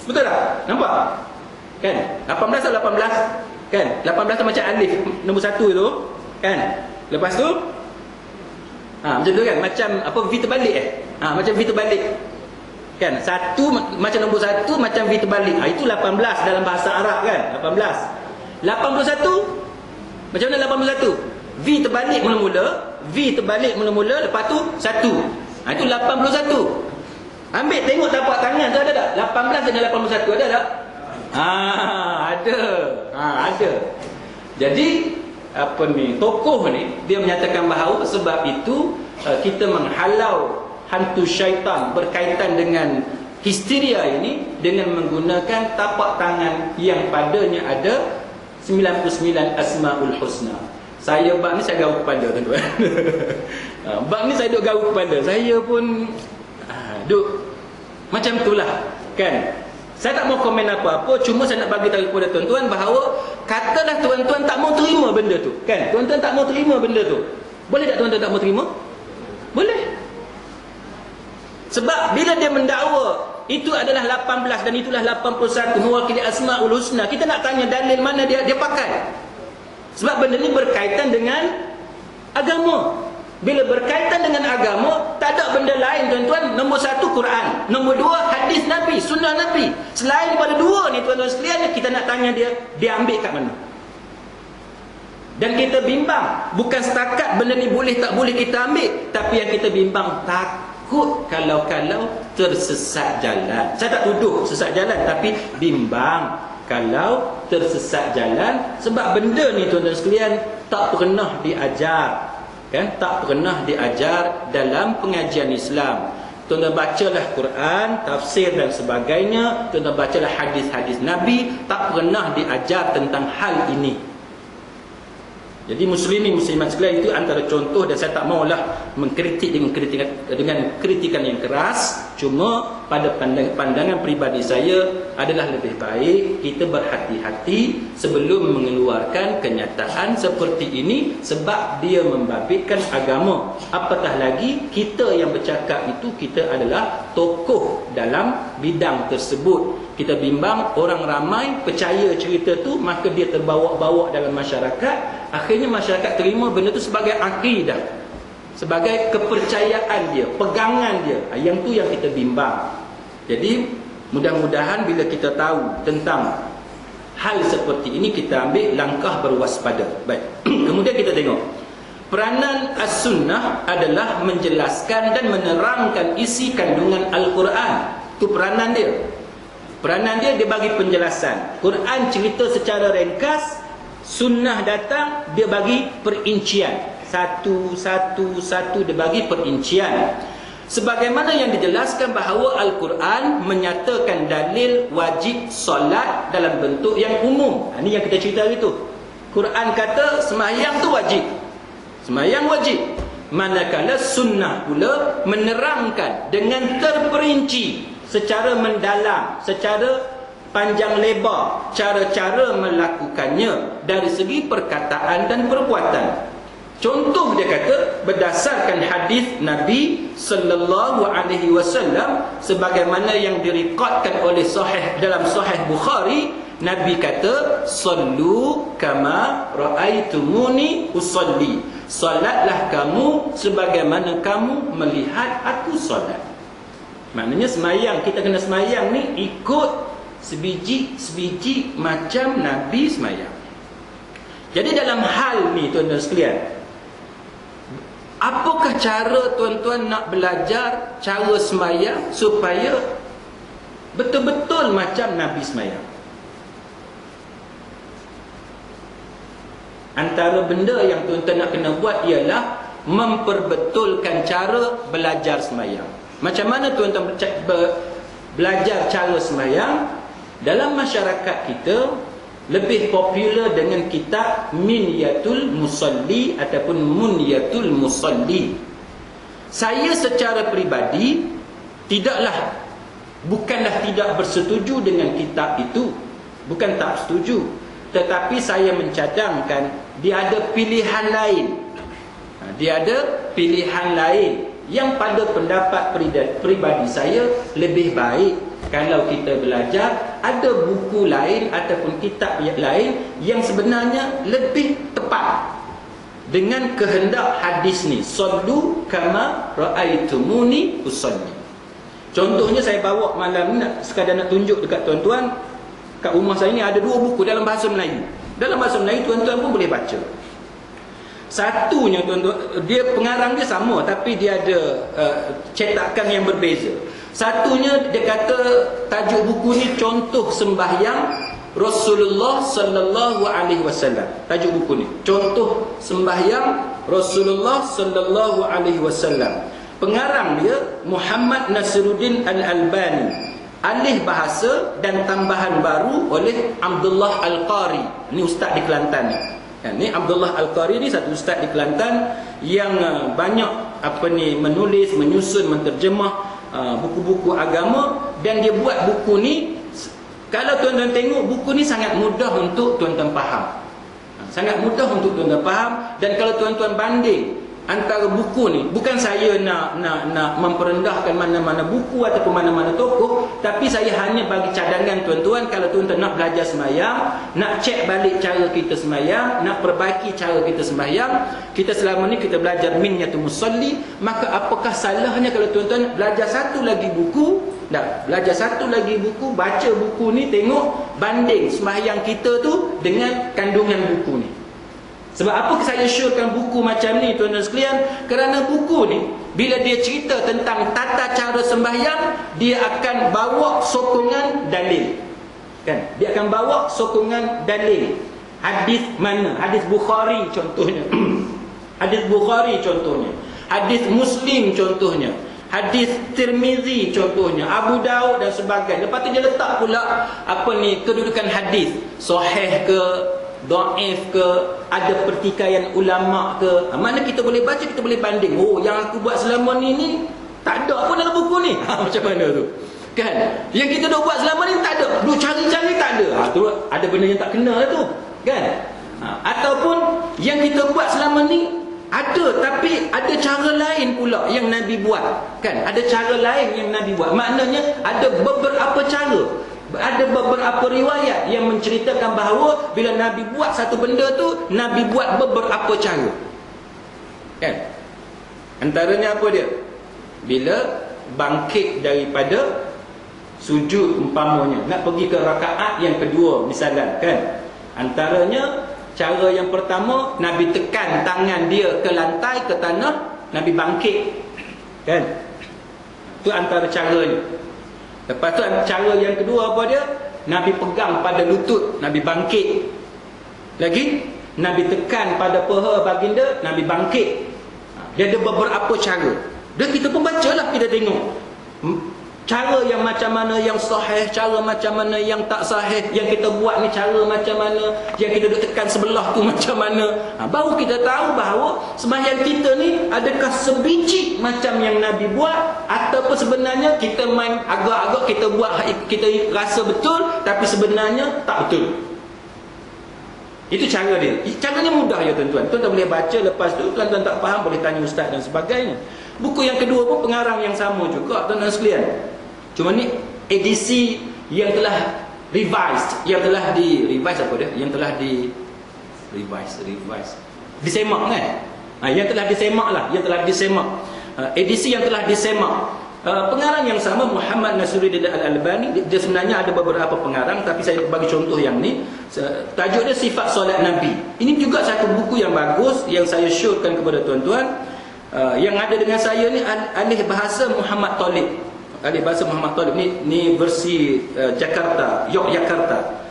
Betul tak? Nampak? Kan? 18 atau 18? Kan? 18 tu macam alif nombor 1 tu. Kan? Lepas tu macam tu kan? Macam V terbalik macam V terbalik. Kan? Satu macam nombor 1 macam V terbalik. Itu 18 dalam bahasa Arab kan? 18. 81 macam mana 81? V terbalik mula-mula, V terbalik mula-mula, lepas tu 1. Itu 81. Ambil tengok tapak tangan tu ada tak? 18 dengan 81 ada tak? Ada. Ada. Jadi tokoh ni dia menyatakan bahawa sebab itu kita menghalau hantu syaitan berkaitan dengan histeria ini dengan menggunakan tapak tangan yang padanya ada 99 Asmaul Husna. Saya bab ni saya gaul kepala tuan-tuan. Bab ni saya duk gaul kepala. Saya pun duk macam itulah kan. Saya tak mau komen apa-apa, cuma saya nak bagi tahu kepada tuan-tuan bahawa katalah tuan-tuan tak mau terima benda tu kan. Tuan-tuan tak mau terima benda tu. Boleh tak tuan-tuan tak mau terima? Boleh. Sebab bila dia mendakwa itu adalah 18 dan itulah 81 mewakili Asmaul Husna, kita nak tanya dalil mana dia pakai. Sebab benda ni berkaitan dengan agama. Bila berkaitan dengan agama, tak ada benda lain tuan-tuan. Nombor 1 Quran, nombor 2 hadis Nabi, sunnah Nabi. Selain daripada 2 ni tuan-tuan sekalian, kita nak tanya dia ambil kat mana. Dan kita bimbang, bukan setakat benda ni boleh tak boleh kita ambil, tapi yang kita bimbang takut kalau-kalau tersesat jalan. Saya tak tuduh sesat jalan, tapi bimbang kalau tersesat jalan, sebab benda ni tuan-tuan sekalian tak pernah diajar, kan? Tak pernah diajar dalam pengajian Islam. Tuan-tuan bacalah Quran, tafsir dan sebagainya, tuan-tuan bacalah hadis-hadis Nabi, tak pernah diajar tentang hal ini. Jadi muslimin muslimat sekalian, itu antara contoh, dan saya tak maulah mengkritik dengan kritikan yang keras. Cuma pada pandangan peribadi saya adalah lebih baik kita berhati-hati sebelum mengeluarkan kenyataan seperti ini, sebab dia membabitkan agama. Apatah lagi kita yang bercakap itu, kita adalah tokoh dalam bidang tersebut. Kita bimbang orang ramai percaya cerita tu, maka dia terbawa-bawa dalam masyarakat. Akhirnya masyarakat terima benda tu sebagai akidah, sebagai kepercayaan dia, pegangan dia. Yang tu yang kita bimbang. Jadi mudah-mudahan bila kita tahu tentang hal seperti ini, kita ambil langkah berwaspada. Baik. Kemudian kita tengok peranan as-sunnah adalah menjelaskan dan menerangkan isi kandungan Al-Quran. Itu peranan dia. Peranan dia bagi penjelasan. Quran cerita secara ringkas, sunnah datang, dia bagi perincian. Satu dia bagi perincian. Sebagaimana yang dijelaskan bahawa Al-Quran menyatakan dalil wajib solat dalam bentuk yang umum. Ini yang kita cerita hari tu. Quran kata sembahyang tu wajib. Sembahyang wajib. Manakala sunnah pula menerangkan dengan terperinci, secara mendalam, secara panjang lebar, cara-cara melakukannya dari segi perkataan dan perbuatan. Contoh dia kata, berdasarkan hadis Nabi sallallahu alaihi wasallam sebagaimana yang direkodkan oleh dalam Sahih Bukhari, Nabi kata, "Sallu kama raaitumuni usalli." Salatlah kamu sebagaimana kamu melihat aku solat. Maknanya semayang, kita kena semayang ni ikut sebiji-sebiji macam Nabi semayang. Jadi dalam hal ni tuan-tuan sekalian, apakah cara tuan-tuan nak belajar cara semayang supaya betul-betul macam Nabi semayang? Antara benda yang tuan-tuan nak kena buat ialah memperbetulkan cara belajar semayang. Macam mana tuan-tuan belajar cara semayang? Dalam masyarakat kita lebih popular dengan kitab Minyatul Musalli ataupun Munyatul Musalli. Saya secara peribadi bukanlah tidak bersetuju dengan kitab itu, bukan tak setuju, tetapi saya mencadangkan dia ada pilihan lain. Dia ada pilihan lain yang pada pendapat peribadi saya lebih baik kalau kita belajar ada buku lain ataupun kitab lain yang sebenarnya lebih tepat dengan kehendak hadis ni. Sallu kama raaitumuni usalli. Contohnya saya bawa malam ni sekadar nak tunjuk dekat tuan-tuan, kat rumah saya ni ada 2 buku dalam bahasa Melayu. Dalam bahasa Melayu tuan-tuan pun boleh baca. Satunya tuan-tuan, dia pengarang dia sama tapi dia ada cetakan yang berbeza. Satunya dia kata tajuk buku ni contoh sembahyang Rasulullah sallallahu alaihi wasallam. Tajuk buku ni contoh sembahyang Rasulullah sallallahu alaihi wasallam. Pengarang dia Muhammad Nasiruddin Al-Albani. Alih bahasa dan tambahan baru oleh Abdullah Al-Qari. Ni ustaz di Kelantan ni. Ni Abdullah Al-Qari ni satu ustaz di Kelantan yang banyak menulis, menyusun, menterjemah buku-buku agama, dan dia buat buku ni. Kalau tuan-tuan tengok buku ni sangat mudah untuk tuan-tuan faham. Sangat mudah untuk tuan-tuan faham. Dan kalau tuan-tuan banding antara buku ni, bukan saya nak memperendahkan mana-mana buku ataupun mana-mana tokoh, tapi saya hanya bagi cadangan tuan-tuan. Kalau tuan-tuan nak belajar sembahyang, nak cek balik cara kita sembahyang, nak perbaiki cara kita sembahyang, kita selama ni kita belajar Minyatul Musalli, maka apakah salahnya kalau tuan-tuan belajar satu lagi buku? Belajar satu lagi buku, baca buku ni, tengok banding sembahyang kita tu dengan kandungan buku ni. Sebab apa saya syorkan buku macam ni tuan-tuan sekalian? Kerana buku ni bila dia cerita tentang tata cara sembahyang, dia akan bawa sokongan dalil. Kan? Dia akan bawa sokongan dalil. Hadis mana? Hadis Bukhari contohnya. Hadis Bukhari contohnya. Hadis Muslim contohnya. Hadis Tirmizi contohnya, Abu Daud dan sebagainya. Lepas tu dia letak pula kedudukan hadis, sahih ke, dhaif ke, ada pertikaian ulama ke. Mana kita boleh baca, kita boleh banding. Oh, yang aku buat selama ni tak ada pun dalam buku ni. Macam mana tu? Kan? Yang kita dah buat selama ni tak ada. Lu cari-cari tak ada. Tu ada benda yang tak kena lah tu. Kan? Ataupun yang kita buat selama ni ada, tapi ada cara lain pula yang Nabi buat. Kan? Ada cara lain yang Nabi buat. Maknanya ada beberapa cara. Ada beberapa riwayat yang menceritakan bahawa bila Nabi buat satu benda tu, Nabi buat beberapa cara. Kan? Antaranya apa dia? Bila bangkit daripada sujud umpamanya, nak pergi ke rakaat yang kedua misalnya, kan? Antaranya cara yang pertama, Nabi tekan tangan dia ke lantai, ke tanah, Nabi bangkit. Kan? Itu antara caranya. Lepas tu cara yang kedua apa dia? Nabi pegang pada lutut, Nabi bangkit. Lagi, Nabi tekan pada paha baginda, Nabi bangkit. Dia ada beberapa cara. Dan kita pun bacalah, kita tengok cara yang macam mana yang sahih, cara macam mana yang tak sahih, yang kita buat ni cara macam mana, yang kita duk tekan sebelah tu macam mana. Baru kita tahu bahawa sembahyang kita ni adakah sebiji macam yang Nabi buat, ataupun sebenarnya kita main agak-agak, kita buat kita rasa betul tapi sebenarnya tak betul. Itu cara dia. Caranya mudah ya tuan-tuan. Tuan-tuan boleh baca, lepas tu tuan-tuan tak faham boleh tanya ustaz dan sebagainya. Buku yang kedua pun pengarang yang sama juga tuan-tuan sekalian. Cuma ni edisi yang telah revised, yang telah di revise apa dia? Yang telah di revise disemak kan? Yang telah disemak lah, yang telah disemak. Edisi yang telah disemak. Pengarang yang sama, Muhammad Nasiruddin Al-Albani. Dia sebenarnya ada beberapa pengarang, tapi saya bagi contoh yang ni. Tajuk dia Sifat Solat Nabi. Ini juga satu buku yang bagus yang saya syorkan kepada tuan-tuan. Yang ada dengan saya ni alih bahasa Muhammad Talib. Alih bahasa Muhammad Talib ni versi Jakarta, Yogyakarta.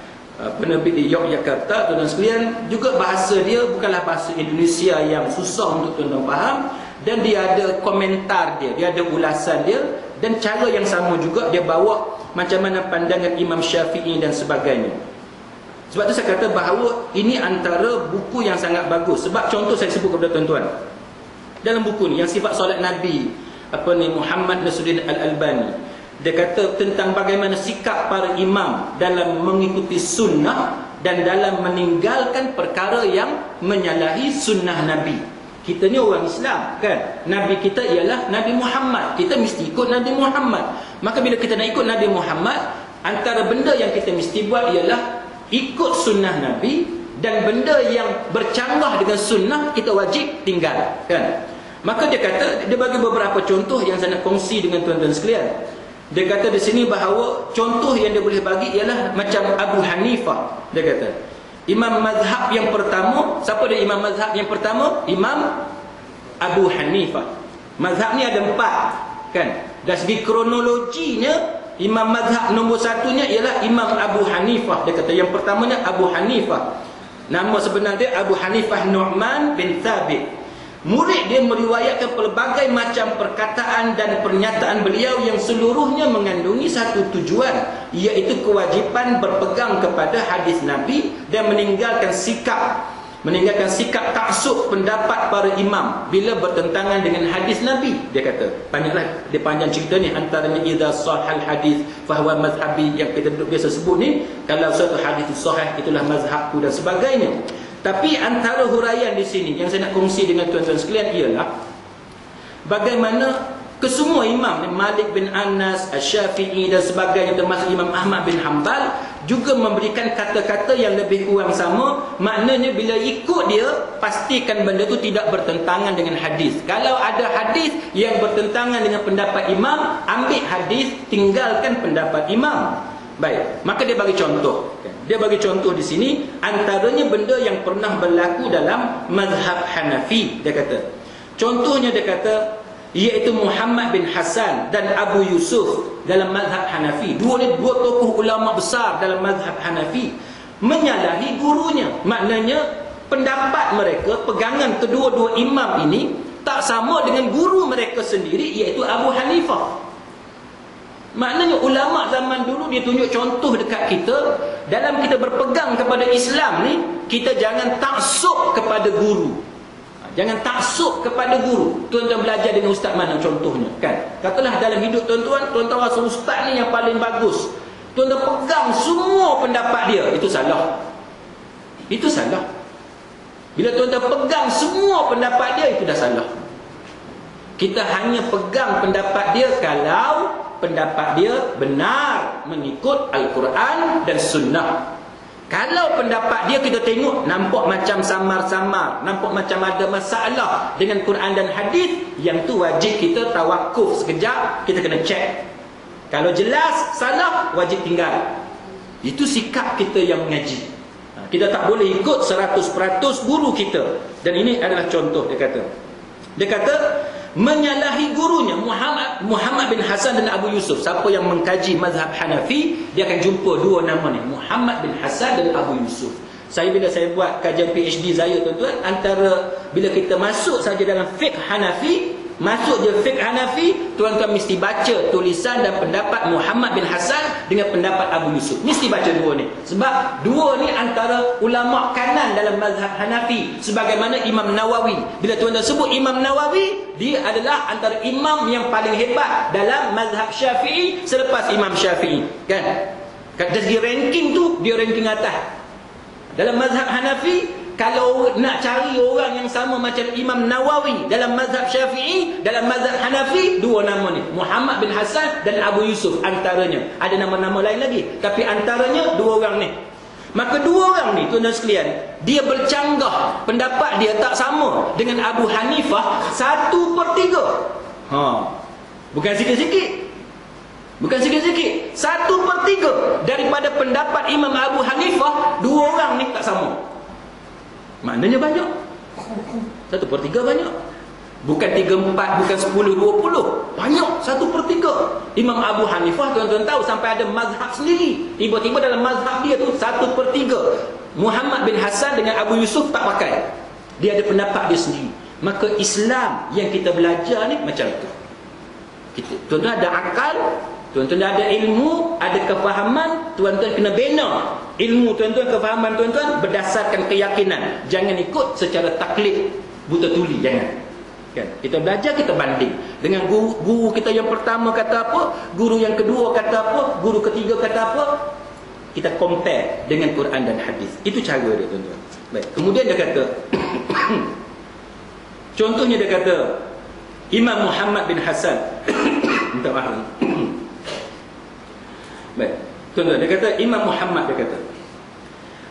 Penerbit di Yogyakarta, tuan-tuan sekalian. Juga bahasa dia bukanlah bahasa Indonesia yang susah untuk tuan-tuan faham. Dan dia ada komentar dia ada ulasan dia. Dan cara yang sama juga dia bawa macam mana pandangan Imam Syafi'i dan sebagainya. Sebab tu saya kata bahawa ini antara buku yang sangat bagus. Sebab contoh saya sebut kepada tuan-tuan, dalam buku ni yang Sifat Solat Nabi, Muhammad Nasiruddin Al-Albani, dia kata tentang bagaimana sikap para imam dalam mengikuti sunnah dan dalam meninggalkan perkara yang menyalahi sunnah Nabi. Kita ni orang Islam kan? Nabi kita ialah Nabi Muhammad. Kita mesti ikut Nabi Muhammad. Maka bila kita nak ikut Nabi Muhammad, antara benda yang kita mesti buat ialah ikut sunnah Nabi. Dan benda yang bercanggah dengan sunnah kita wajib tinggal kan? Maka dia kata, dia bagi beberapa contoh yang saya nak kongsi dengan tuan-tuan sekalian. Dia kata di sini bahawa contoh yang dia boleh bagi ialah macam Abu Hanifah. Dia kata imam mazhab yang pertama, siapa dia imam mazhab yang pertama? Imam Abu Hanifah. Mazhab ni ada 4 kan? Dari segi kronologinya, imam mazhab nombor satunya ialah Imam Abu Hanifah. Dia kata yang pertamanya Abu Hanifah. Nama sebenar dia Abu Hanifah Nu'man bin Thabit. Murid dia meriwayatkan pelbagai macam perkataan dan pernyataan beliau yang seluruhnya mengandungi satu tujuan, iaitu kewajipan berpegang kepada hadis Nabi dan meninggalkan sikap taksub pendapat para imam bila bertentangan dengan hadis Nabi. Dia kata, banyaklah dia panjang cerita ni, antaranya idza sahal hadis fahuwa mazhabi, yang kita biasa sebut ni, kalau satu hadis sahih itulah mazhabku dan sebagainya. Tapi antara huraian di sini yang saya nak kongsi dengan tuan-tuan sekalian ialah bagaimana kesemua imam, Malik bin Anas, Asy-Syafi'i dan sebagainya, termasuk Imam Ahmad bin Hanbal, juga memberikan kata-kata yang lebih kurang sama. Maknanya bila ikut dia, pastikan benda itu tidak bertentangan dengan hadis. Kalau ada hadis yang bertentangan dengan pendapat imam, ambil hadis, tinggalkan pendapat imam. Baik, maka dia bagi contoh. Dia bagi contoh di sini, antaranya benda yang pernah berlaku dalam mazhab Hanafi. Dia kata, contohnya dia kata, iaitu Muhammad bin Hasan dan Abu Yusuf dalam mazhab Hanafi. Dua tokoh ulama besar dalam mazhab Hanafi menyalahi gurunya. Maknanya pendapat mereka, pegangan kedua-dua imam ini tak sama dengan guru mereka sendiri, iaitu Abu Hanifah. Maknanya ulama zaman dulu dia tunjuk contoh dekat kita. Dalam kita berpegang kepada Islam ni, kita jangan taksub kepada guru. Jangan taksub kepada guru. Tuan-tuan belajar dengan ustaz mana contohnya, kan? Katalah dalam hidup tuan-tuan rasa ustaz ni yang paling bagus. Tuan-tuan pegang semua pendapat dia, itu salah. Itu salah. Bila tuan-tuan pegang semua pendapat dia, itu dah salah. Kita hanya pegang pendapat dia kalau pendapat dia benar mengikut Al-Quran dan Sunnah. Kalau pendapat dia kita tengok nampak macam samar-samar, nampak macam ada masalah dengan Quran dan hadis, yang tu wajib kita tawakuf sekejap, kita kena cek. Kalau jelas salah, wajib tinggal. Itu sikap kita yang mengaji. Kita tak boleh ikut 100% guru kita. Dan ini adalah contoh dia kata. Dia kata menyalahi gurunya Muhammad bin Hasan dan Abu Yusuf. Siapa yang mengkaji mazhab Hanafi, dia akan jumpa dua nama ni, Muhammad bin Hasan dan Abu Yusuf. Bila saya buat kajian PhD saya, tuan-tuan, antara bila kita masuk saja dalam fiqh Hanafi, masuk je fiqh Hanafi, tuan-tuan mesti baca tulisan dan pendapat Muhammad bin Hasan dengan pendapat Abu Yusuf. Mesti baca dua ni. Sebab dua ni antara ulama kanan dalam mazhab Hanafi. Sebagaimana Imam Nawawi. Bila tuan-tuan sebut Imam Nawawi, dia adalah antara imam yang paling hebat dalam mazhab Syafi'i selepas Imam Syafi'i. Kan? Dari segi ranking tu, dia ranking atas. Dalam mazhab Hanafi, kalau nak cari orang yang sama macam Imam Nawawi dalam mazhab Syafi'i, dalam mazhab Hanafi, dua nama ni, Muhammad bin Hasan dan Abu Yusuf antaranya. Ada nama-nama lain lagi, tapi antaranya dua orang ni. Maka dua orang ni, tuan-tuan sekalian, dia bercanggah, pendapat dia tak sama dengan Abu Hanifah 1/3. Bukan sikit-sikit. Bukan sikit-sikit. 1/3 daripada pendapat Imam Abu Hanifah, dua orang ni tak sama. Maknanya banyak. 1/3 banyak. Bukan 3/4, bukan 10, 20. Banyak, 1/3. Imam Abu Hanifah, tuan-tuan tahu, sampai ada mazhab sendiri. Tiba-tiba dalam mazhab dia tu 1/3. Muhammad bin Hasan dengan Abu Yusuf tak pakai. Dia ada pendapat dia sendiri. Maka Islam yang kita belajar ni macam tu. Tuan-tuan ada akal, tuan-tuan ada ilmu, ada kefahaman, tuan-tuan kena bina ilmu tuan-tuan, kefahaman tuan-tuan berdasarkan keyakinan. Jangan ikut secara taklid, buta tuli, jangan. Kan? Kita belajar, kita banding dengan guru kita yang pertama kata apa, guru yang kedua kata apa, guru ketiga kata apa. Kita compare dengan Quran dan hadis. Itu cara dia, tuan-tuan. Baik. Kemudian dia kata contohnya dia kata Imam Muhammad bin Hasan minta maaf. Baik, tuan-tuan, dia kata Imam Muhammad, dia kata,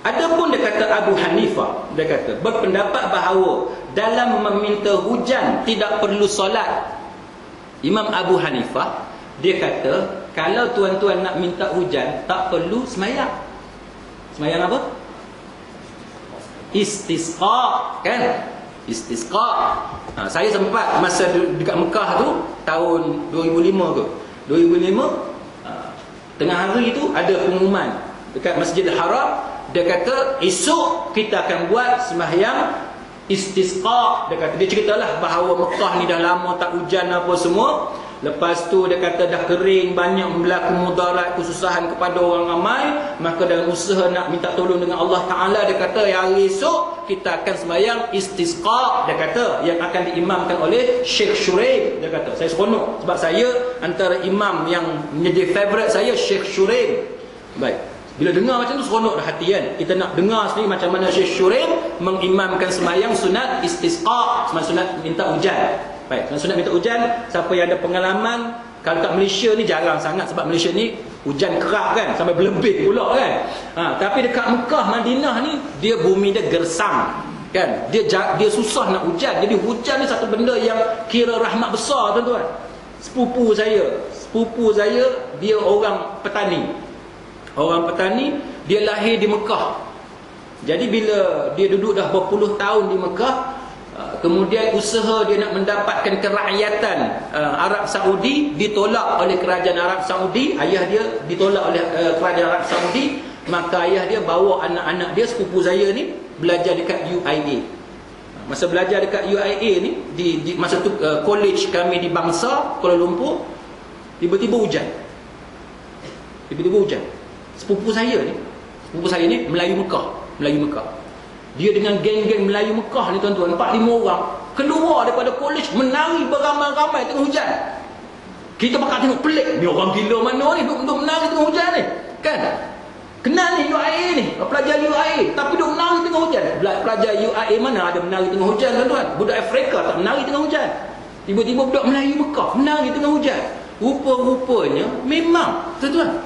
adapun dia kata Abu Hanifah, dia kata berpendapat bahawa dalam meminta hujan tidak perlu solat. Imam Abu Hanifah, dia kata kalau tuan-tuan nak minta hujan tak perlu semayang. Semayang apa? Istisqa, kan? Istisqa. Saya sempat masa dekat Mekah tu tahun 2005 ke 2005, tengah hari itu ada pengumuman dekat Masjidil Haram. Dia kata esok kita akan buat sembahyang istisqa. Dia kata, dia ceritalah bahawa Mekah ni dah lama tak hujan apa semua. Lepas tu dia kata dah kering, banyak berlaku mudarat, kesusahan kepada orang ramai. Maka dalam usaha nak minta tolong dengan Allah Ta'ala, dia kata hari esok kita akan sembahyang istisqa. Dia kata yang akan diimamkan oleh Syekh Shuraim. Dia kata, saya seronok sebab saya antara imam yang menjadi favourite saya Syekh Shuraim. Baik, bila dengar macam tu seronok dah hati, kan? Kita nak dengar sendiri macam mana Syekh Shuraim mengimamkan sembahyang sunat istisqa, sunat minta hujan. Baik, sunat minta hujan, siapa yang ada pengalaman, kalau kat Malaysia ni jarang sangat sebab Malaysia ni hujan kerap, kan, sampai berlebih pula, kan. Tapi dekat Mekah, Madinah ni dia bumi dia gersam, kan. Dia susah nak hujan. Jadi hujan ni satu benda yang kira rahmat besar, tuan-tuan. Sepupu saya dia orang petani. Orang petani, dia lahir di Mekah. Jadi bila dia duduk dah berpuluh tahun di Mekah, kemudian usaha dia nak mendapatkan kerakyatan Arab Saudi ditolak oleh kerajaan Arab Saudi. Ayah dia ditolak oleh kerajaan Arab Saudi. Maka ayah dia bawa anak-anak dia, sepupu saya ni, belajar dekat UIA. Masa belajar dekat UIA ni, masa tu college kami di Bangsa, Kuala Lumpur, tiba-tiba hujan. Sepupu saya ni Melayu Mekah. Dia dengan geng-geng Melayu Mekah ni tuan-tuan, 4-5 orang keluar daripada college menari beramai-ramai tengah hujan. Kita bakal tengok pelik, ni orang gila mana ni duk menari tengah hujan ni, kan? Kenal ni UIA ni, pelajar UIA, tapi duk menari tengah hujan. Pelajar UIA mana ada menari tengah hujan tuan-tuan? Budak Afrika tak menari tengah hujan. Tiba-tiba budak Melayu Mekah menari tengah hujan. Rupa-rupanya memang tuan-tuan,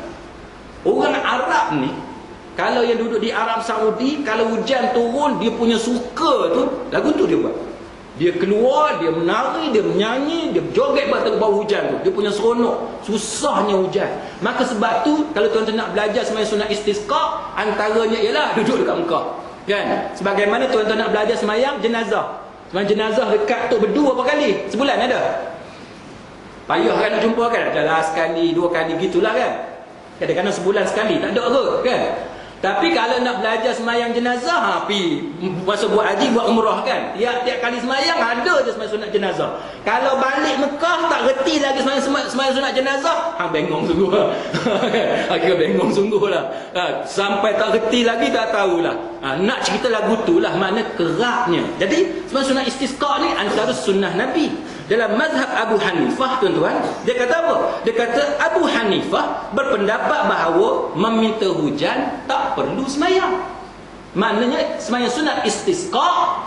orang Arab ni, kalau yang duduk di Arab Saudi, kalau hujan turun, dia punya suka tu, lagu tu dia buat. Dia keluar, dia menari, dia menyanyi, dia joget bawah hujan tu. Dia punya seronok. Susahnya hujan. Maka sebab tu, kalau tuan-tuan nak belajar sembahyang sunat istisqa, antaranya ialah duduk dekat Mekah. Kan? Sebagaimana tuan-tuan nak belajar sembahyang jenazah. Sembahyang jenazah dekat Tok Bedu berapa kali? Sebulan ada? Payah kan nak jumpa kan? Jalan sekali, 2 kali gitulah kan? Kadang-kadang sebulan sekali, tak ada kot kan? Tapi kalau nak belajar sembahyang jenazah, pi masa buat haji, buat umrah kan, tiap kali sembahyang ada je sembahyang sunat jenazah. Kalau balik Mekah tak reti lagi sembahyang sunat jenazah, bengong sungguh lah. Akhirnya bengong sungguh lah. Sampai tak reti lagi, tak tahulah. Nak cerita lagu tu lah, makna kerapnya. Jadi sembahyang sunat istisqa ni antara sunnah Nabi. Dalam mazhab Abu Hanifah tuan-tuan, dia kata apa? Dia kata Abu Hanifah berpendapat bahawa meminta hujan tak perlu sembahyang. Maknanya sembahyang sunat istisqa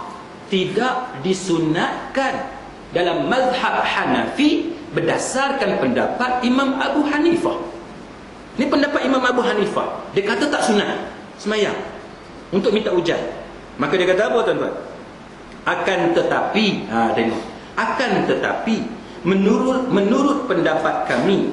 tidak disunatkan dalam mazhab Hanafi berdasarkan pendapat Imam Abu Hanifah. Ini pendapat Imam Abu Hanifah. Dia kata tak sunat sembahyang untuk minta hujan. Maka dia kata apa tuan-tuan? Akan tetapi, akan tetapi menurut pendapat kami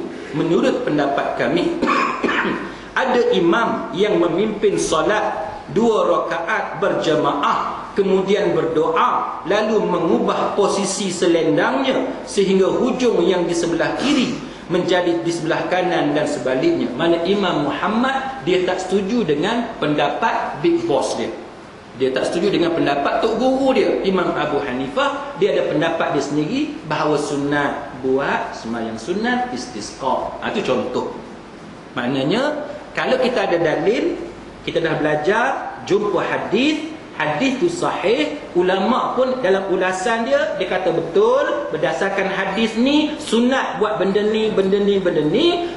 ada imam yang memimpin solat 2 rakaat berjamaah, kemudian berdoa, lalu mengubah posisi selendangnya sehingga hujung yang di sebelah kiri menjadi di sebelah kanan dan sebaliknya. Mana Imam Muhammad dia tak setuju dengan pendapat big boss dia. Dia tak setuju dengan pendapat tok guru dia, Imam Abu Hanifah. Dia ada pendapat dia sendiri bahawa sunat buat sembahyang sunat istisqa. Itu contoh. Maknanya kalau kita ada dalil, kita dah belajar, jumpa hadis tu sahih, ulama pun dalam ulasan dia kata betul, berdasarkan hadis ni sunat buat benda ni,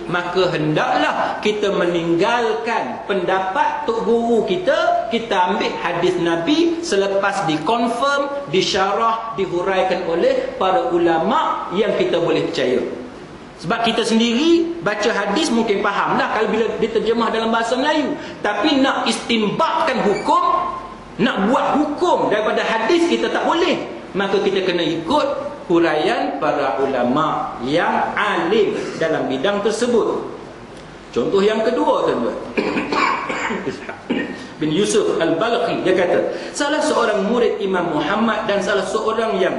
maka hendaklah kita meninggalkan pendapat tok guru kita ambil hadis Nabi selepas dikonfirm, disyarah, dihuraikan oleh para ulama yang kita boleh percaya. Sebab kita sendiri baca hadis mungkin faham lah kalau bila diterjemah dalam bahasa Melayu, tapi nak istinbatkan hukum, nak buat hukum daripada hadis kita tak boleh. Maka kita kena ikut huraian para ulama yang alim dalam bidang tersebut. Contoh yang kedua tuan-tuan, bin Yusuf Al-Balqi, dia kata salah seorang murid Imam Muhammad dan salah seorang yang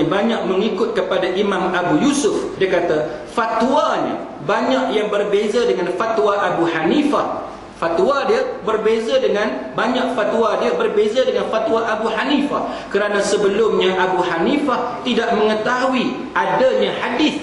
banyak mengikut kepada Imam Abu Yusuf, dia kata fatwanya banyak yang berbeza dengan fatwa Abu Hanifah. Fatwa dia berbeza dengan fatwa Abu Hanifah, kerana sebelumnya Abu Hanifah tidak mengetahui adanya hadis.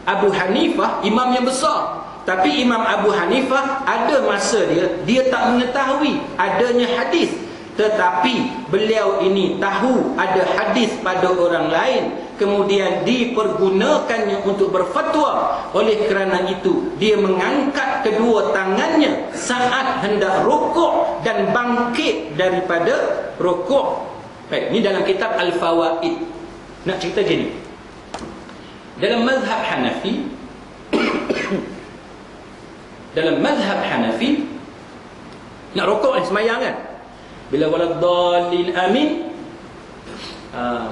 Abu Hanifah imam yang besar, tapi Imam Abu Hanifah ada masa dia tak mengetahui adanya hadis. Tetapi beliau ini tahu ada hadis pada orang lain, kemudian dipergunakannya untuk berfatwa. Oleh kerana itu dia mengangkat kedua tangannya saat hendak rukuk dan bangkit daripada rukuk. Baik, ini dalam kitab Al-Fawaid. Nak cerita gini, dalam mazhab Hanafi nak rukuk ni sembahyang kan, bila waladdallin amin,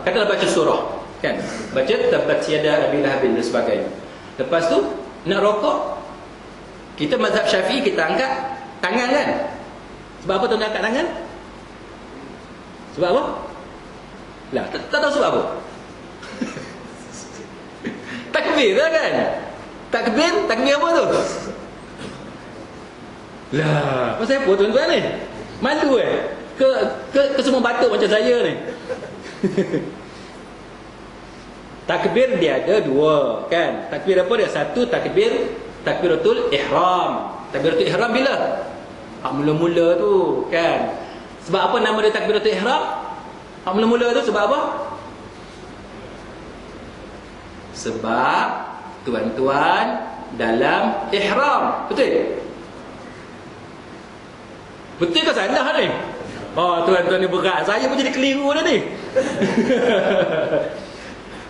katalah baca surah kan, baca tabbat yada abi lahabin dan sebagainya. Lepas tu nak rokok, Kita mazhab Syafi'i kita angkat tangan kan? Sebab apa tuan angkat tangan? Sebab apa? Lah, tak tahu sebab apa? Takbir lah kan? Takbir apa tu? Lah, pasal apa tuan-tuan ni? Malu ke semua batuk macam saya ni? Takbir dia ada dua kan? Takbir apa dia? Satu takbiratul ihram. Takbiratul ihram bila? Mula-mula tu kan? Sebab apa nama dia takbiratul ihram? Mula-mula tu sebab apa? Sebab tuan-tuan dalam ihram. Betul? Betul ke salah ni? Oh, tuan-tuan ni berat. Saya pun jadi keliru dah ni.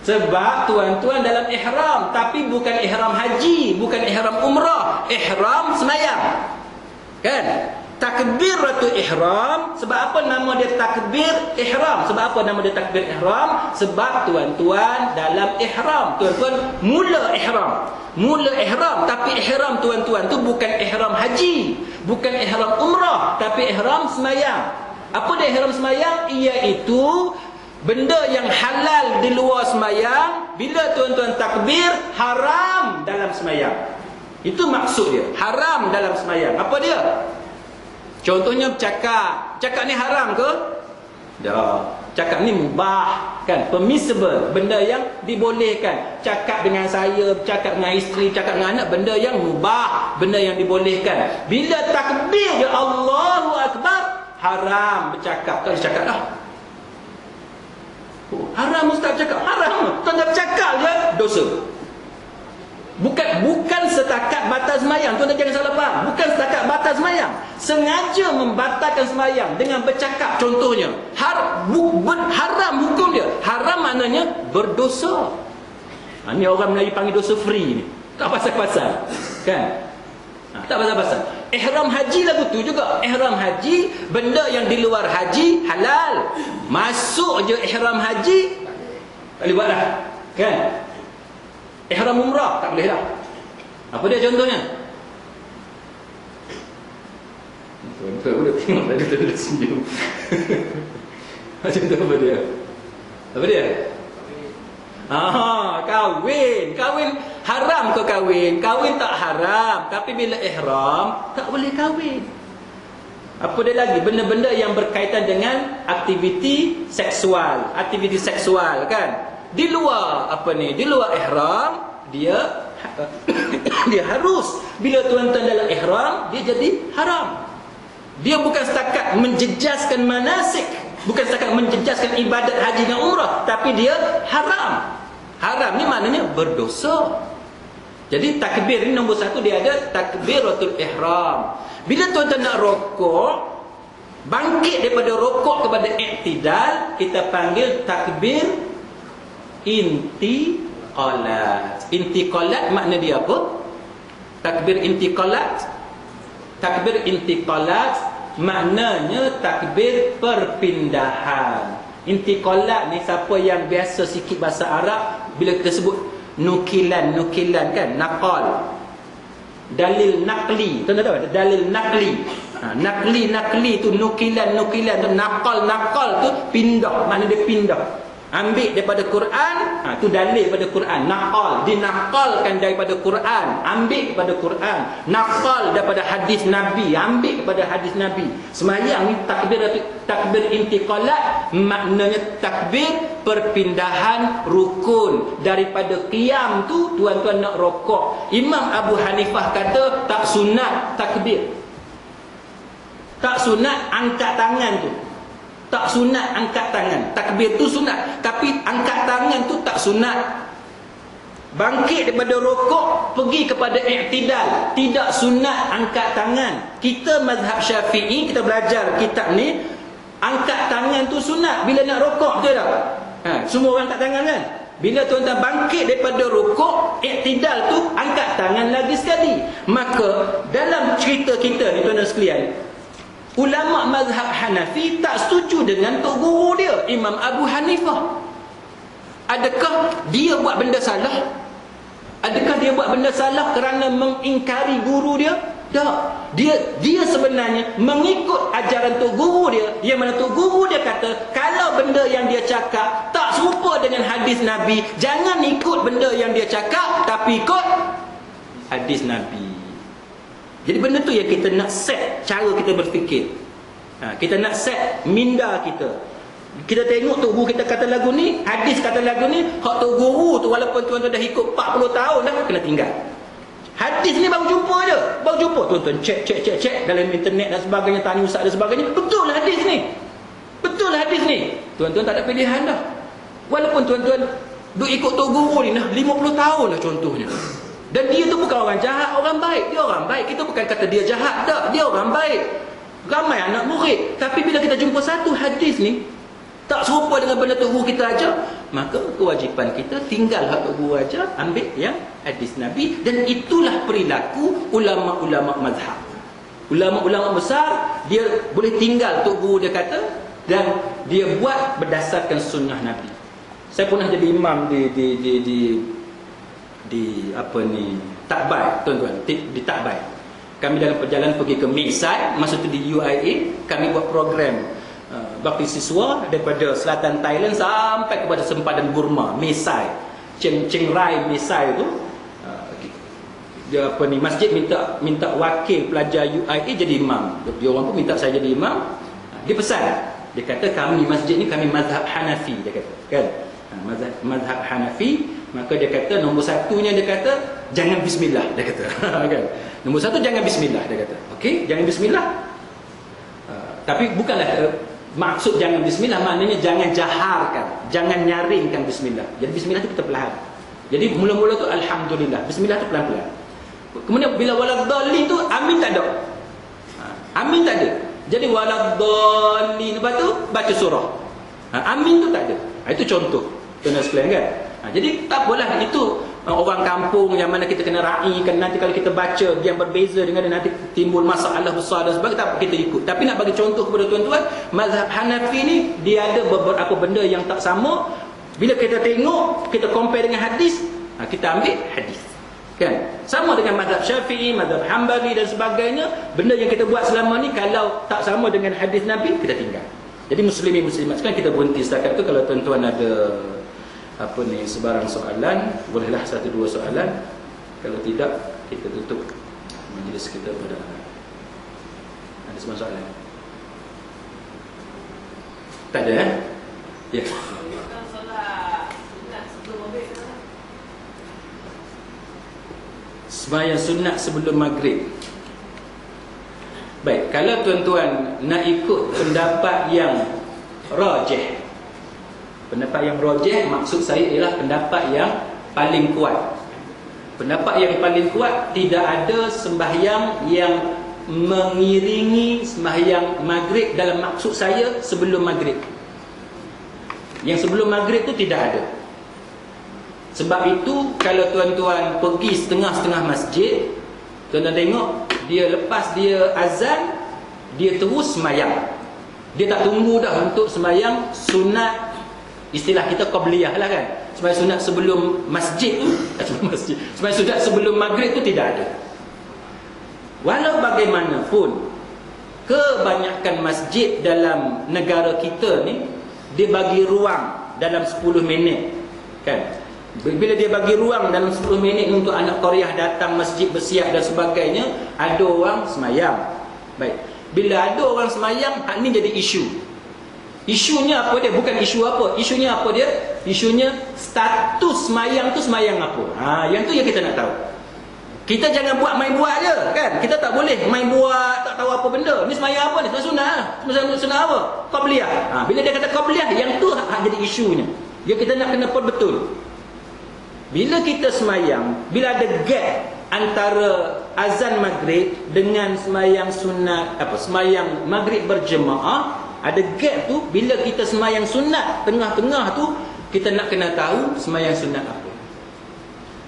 Sebab tuan-tuan dalam ihram, tapi bukan ihram haji, bukan ihram umrah, ihram semayang. Kan? Takbiratul ihram. Sebab apa nama dia takbir ihram? Sebab apa nama dia takbir ihram? Sebab tuan-tuan dalam ihram. Tuan-tuan mula ihram. Mula ihram, tapi ihram tuan-tuan tu bukan ihram haji, bukan ihram umrah, tapi ihram semayang. Apa dia ihram semayang? Iaitu benda yang halal di luar semayang, bila tuan-tuan takbir, haram dalam semayang. Itu maksud dia, haram dalam semayang. Apa dia? Contohnya bercakap. Cakap ni haram ke? Dah. Cakap ni mubah kan, permissible, benda yang dibolehkan. Cakap dengan saya, cakap dengan isteri, cakap dengan anak, benda yang mubah, benda yang dibolehkan. Bila takbir ya Allahu Akbar, haram bercakap. Tak boleh cakap dah. Haram ustaz cakap, haram. Tuan cakap je dosa. Bukan setakat batas semayang. Tuan jangan salah faham. Bukan setakat batas semayang. Sengaja membatalkan semayang dengan bercakap. Contohnya, haram hukum dia. Haram maknanya berdosa. Ini orang Melayu panggil dosa free ni. Tak pasal-pasal. Kan? Tak pasal-pasal. Ihram haji lagu tu juga. Ihram haji, benda yang di luar haji halal. Masuk je ihram haji, tak boleh buat dah. Kan? Ihram umrah tak boleh dah. Apa dia contohnya? Tuan-tuan boleh tengok tadi tu senyum. Contoh apa dia? Apa dia? Kahwin. Kahwin haram ke kahwin? Kahwin tak haram, tapi bila ihram tak boleh kahwin. Apa dia lagi? Benda-benda yang berkaitan dengan aktiviti seksual. Aktiviti seksual kan? Di luar di luar ihram, dia harus, bila tuan-tuan dalam ihram, dia jadi haram. Dia bukan setakat menjejaskan manasik, bukan setakat menjejaskan ibadat haji dan umrah, tapi dia haram. Haram ni maknanya berdosa. Jadi takbir ni nombor satu, dia ada takbiratul ihram. Bila tuan-tuan nak rokok, bangkit daripada rokok kepada i'tidal, kita panggil takbir intiqalat. Intiqalat makna dia apa? Takbir intiqalat. Takbir intiqalat maknanya takbir perpindahan. Intiqalat ni, siapa yang biasa sikit bahasa Arab, bila kita sebut nukilan kan, naqal, dalil naqli. Tuan tahu dalil naqli? Naqli tu nukilan tu, naqal tu pindah, makna dia pindah. Ambil daripada Quran, tu dalil daripada Quran. Naqal, dinaqalkan daripada Quran, ambil daripada Quran. Naqal daripada hadis Nabi, ambil daripada hadis Nabi. Semayang ni takbir intiqalat, maknanya takbir perpindahan rukun. Daripada qiyam tu tuan-tuan nak rokok, Imam Abu Hanifah kata tak sunat takbir. Tak sunat angkat tangan tu. Tak sunat angkat tangan. Takbir tu sunat, tapi angkat tangan tu tak sunat. Bangkit daripada rokok, pergi kepada i'tidal, tidak sunat angkat tangan. Kita mazhab Syafi'i, kita belajar kitab ni, angkat tangan tu sunat bila nak rokok, betul tak? Semua orang angkat tangan kan? Bila tuan-tuan bangkit daripada rukuk, i'tidal tu angkat tangan lagi sekali. Maka dalam cerita kita ni tuan-tuan sekalian, ulama mazhab Hanafi tak setuju dengan tok guru dia, Imam Abu Hanifah. Adakah dia buat benda salah? Adakah dia dia buat benda salah kerana mengingkari guru dia? Tak. Dia sebenarnya mengikut ajaran tok guru dia, yang mana tok guru dia kata kalau benda yang dia cakap tak serupa dengan hadis Nabi, jangan ikut benda yang dia cakap, tapi ikut hadis Nabi. Jadi benda tu yang kita nak set cara kita berfikir. Kita nak set minda kita. Kita tengok tok guru kita kata lagu ni, hadis kata lagu ni, hak tok guru tu walaupun tuan-tuan dah ikut 40 tahun dah kena tinggal. Hadis ni baru jumpa je. Baru jumpa. Tuan-tuan cek dalam internet dan sebagainya, tanya ustaz dan sebagainya. Betul lah hadis ni. Betul lah hadis ni. Tuan-tuan tak ada pilihan dah. Walaupun tuan-tuan duk ikut tok guru ni dah 50 tahun lah contohnya. Dan dia tu bukan orang jahat, orang baik. Dia orang baik. Kita bukan kata dia jahat tak. Dia orang baik. Ramai anak murid. Tapi bila kita jumpa satu hadis ni tak serupa dengan benda tok guru kita ajar, maka kewajipan kita tinggal hak tok guru ajar, ambil yang hadis Nabi. Dan itulah perilaku ulama-ulama mazhab. Ulama-ulama besar, dia boleh tinggal tok guru dia kata dan dia buat berdasarkan sunnah Nabi. Saya pernah jadi imam di apa ni, Takbai, tuan-tuan, di Takbai. Kami dalam perjalanan pergi ke Mesai, masa tu di UIA, kami buat program bakti siswa daripada selatan Thailand sampai kepada sempadan Burma, Mesai, Chiang Rai Mesai tu. Dia apa ni, masjid minta wakil pelajar UIA jadi imam. Dia orang pun minta saya jadi imam. Dia pesan, dia kata kami masjid ni kami mazhab Hanafi, dia kata kan. Mazhab Hanafi, maka dia kata nombor satunya dia kata jangan bismillah, dia kata kan. Nombor satu jangan bismillah, dia kata. Okey, jangan bismillah. Tapi bukanlah maksud jangan bismillah, maknanya jangan jaharkan, jangan nyaringkan bismillah. Jadi bismillah tu kita perlahan. Jadi mula-mula tu alhamdulillah, bismillah tu pelan-pelan. Kemudian bila waladhdallin tu amin tak ada. Amin tak ada. Jadi waladhdallin, lepas tu baca surah. Amin tu tak ada. Itu contoh. Tuan-tuan sekalian kan. Jadi tak apalah, itu orang kampung yang mana kita kena raikan. Nanti kalau kita baca yang berbeza dengan dia, nanti timbul masalah besar dan sebagainya, tak apa, kita ikut. Tapi nak bagi contoh kepada tuan-tuan, mazhab Hanafi ni dia ada beberapa benda yang tak sama. Bila kita tengok, kita compare dengan hadis, kita ambil hadis kan. Sama dengan mazhab Syafi'i, mazhab Hanbali dan sebagainya. Benda yang kita buat selama ni kalau tak sama dengan hadis Nabi, kita tinggal. Jadi muslimin muslimat sekarang kita berhenti setakat tu. Kalau tuan-tuan ada apa ni sebarang soalan, bolehlah satu dua soalan. Kalau tidak, kita tutup majlis kita pada. Ada semua soalan? Tak ada eh? Ya. Sembahyang sunat sebelum maghrib. Baik, kalau tuan-tuan nak ikut pendapat yang rajih, pendapat yang rajih maksud saya ialah pendapat yang paling kuat. Pendapat yang paling kuat, tidak ada sembahyang yang mengiringi sembahyang maghrib dalam maksud saya sebelum maghrib. Yang sebelum maghrib tu tidak ada. Sebab itu kalau tuan-tuan pergi setengah-setengah masjid, tuan-tuan tengok dia lepas dia azan, dia terus sembahyang. Dia tak tunggu dah untuk sembahyang sunat, istilah kita qabliyah lah kan. Sembahyang sunat sebelum masjid tu, sembahyang sunat sebelum maghrib tu tidak ada. Walau bagaimanapun, kebanyakan masjid dalam negara kita ni dia bagi ruang dalam 10 minit kan. Bila dia bagi ruang dalam 10 minit untuk anak Korea datang masjid bersiap dan sebagainya, ada orang semayang. Baik, bila ada orang semayang, hak ni jadi isu. Isunya apa dia? Bukan isu apa. Isunya apa dia? Isunya status semayang tu semayang apa. Yang tu yang kita nak tahu. Kita jangan main buat je kan. Kita tak boleh main buat, tak tahu apa benda. Ni semayang apa ni? Semayang sunat. Semayang sunat apa? Qabliyah. Bila dia kata qabliyah, yang tu hak jadi isunya. Dia kita nak kena pun betul. Bila kita semayang, bila ada gap antara azan maghrib dengan semayang sunat, semayang maghrib berjemaah, ada gap tu. Bila kita semayang sunat tengah-tengah tu, kita nak kena tahu semayang sunat apa.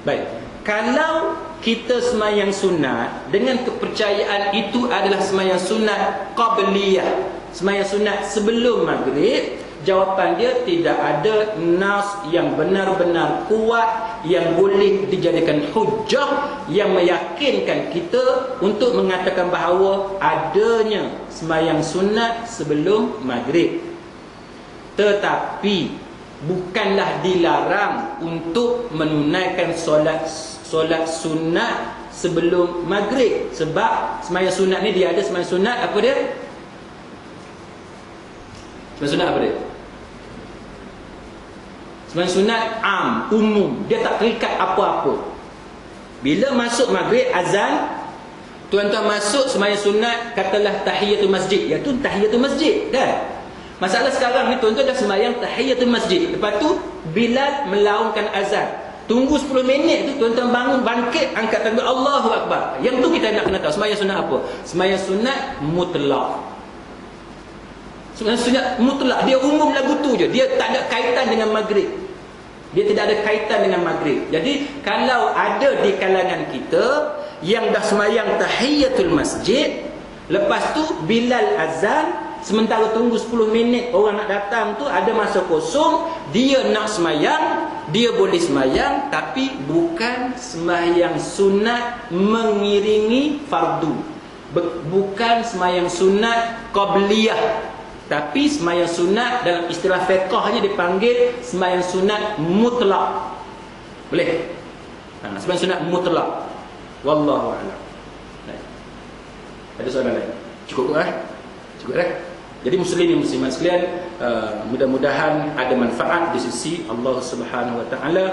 Baik, kalau kita semayang sunat dengan kepercayaan itu adalah semayang sunat qabliyah, semayang sunat sebelum maghrib, jawapan dia tidak ada nas yang benar-benar kuat yang boleh dijadikan hujjah yang meyakinkan kita untuk mengatakan bahawa adanya sembahyang sunat sebelum maghrib. Tetapi bukanlah dilarang untuk menunaikan solat sunat sebelum maghrib, sebab sembahyang sunat ni dia ada sembahyang sunat apa dia? Sembahyang sunat apa dia? Sembahyang sunat umum, dia tak terikat apa-apa. Bila masuk maghrib azan, tuan-tuan masuk sembahyang sunat, katalah tahiyatul masjid, iaitu tahiyatul masjid kan. Masalah sekarang ni tuan-tuan dah sembahyang tahiyatul masjid, lepas tu Bilal melaungkan azan, tunggu 10 minit tu tuan-tuan bangun, bangkit, angkat takbir Allahu Akbar. Yang tu kita nak kena tahu sembahyang sunat apa? Sembahyang sunat mutlak. Sembahyang sunat mutlak, dia umum lagu tu je, dia tak ada kaitan dengan maghrib. Dia tidak ada kaitan dengan maghrib. Jadi kalau ada di kalangan kita yang dah sembahyang tahiyatul masjid, lepas tu Bilal azan, sementara tunggu 10 minit orang nak datang tu, ada masa kosong, dia nak sembahyang, dia boleh sembahyang, tapi bukan sembahyang sunat mengiringi fardu, bukan sembahyang sunat qabliyah, tapi sembahyang sunat dalam istilah fiqhnya dipanggil sembahyang sunat mutlak. Boleh? Sembahyang sunat mutlak. Wallahu a'lam. Ada soalan lain? Cukup kan? Cukup kan? Jadi muslimin muslimat sekalian, mudah-mudahan ada manfaat di sisi Allah Subhanahu Wa Taala.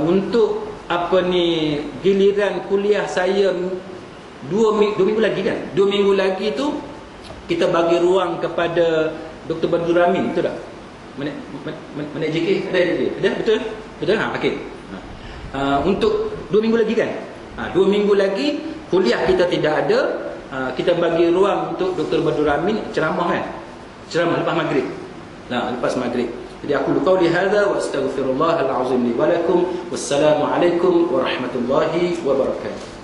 Untuk giliran kuliah saya 2 minggu lagi kan? 2 minggu lagi tu kita bagi ruang kepada Dr. Badrul Amin, betul tak? Mana JK? Ada? Betul? Betul? Okey. Untuk 2 minggu lagi kan? 2 minggu lagi kuliah kita tidak ada. Kita bagi ruang untuk Dr. Badrul Amin ceramah kan? Ceramah lepas maghrib. Lepas maghrib. Jadi aku qauli hadza wa astaghfirullahal azim li wa lakum. Wassalamualaikum warahmatullahi wabarakatuh.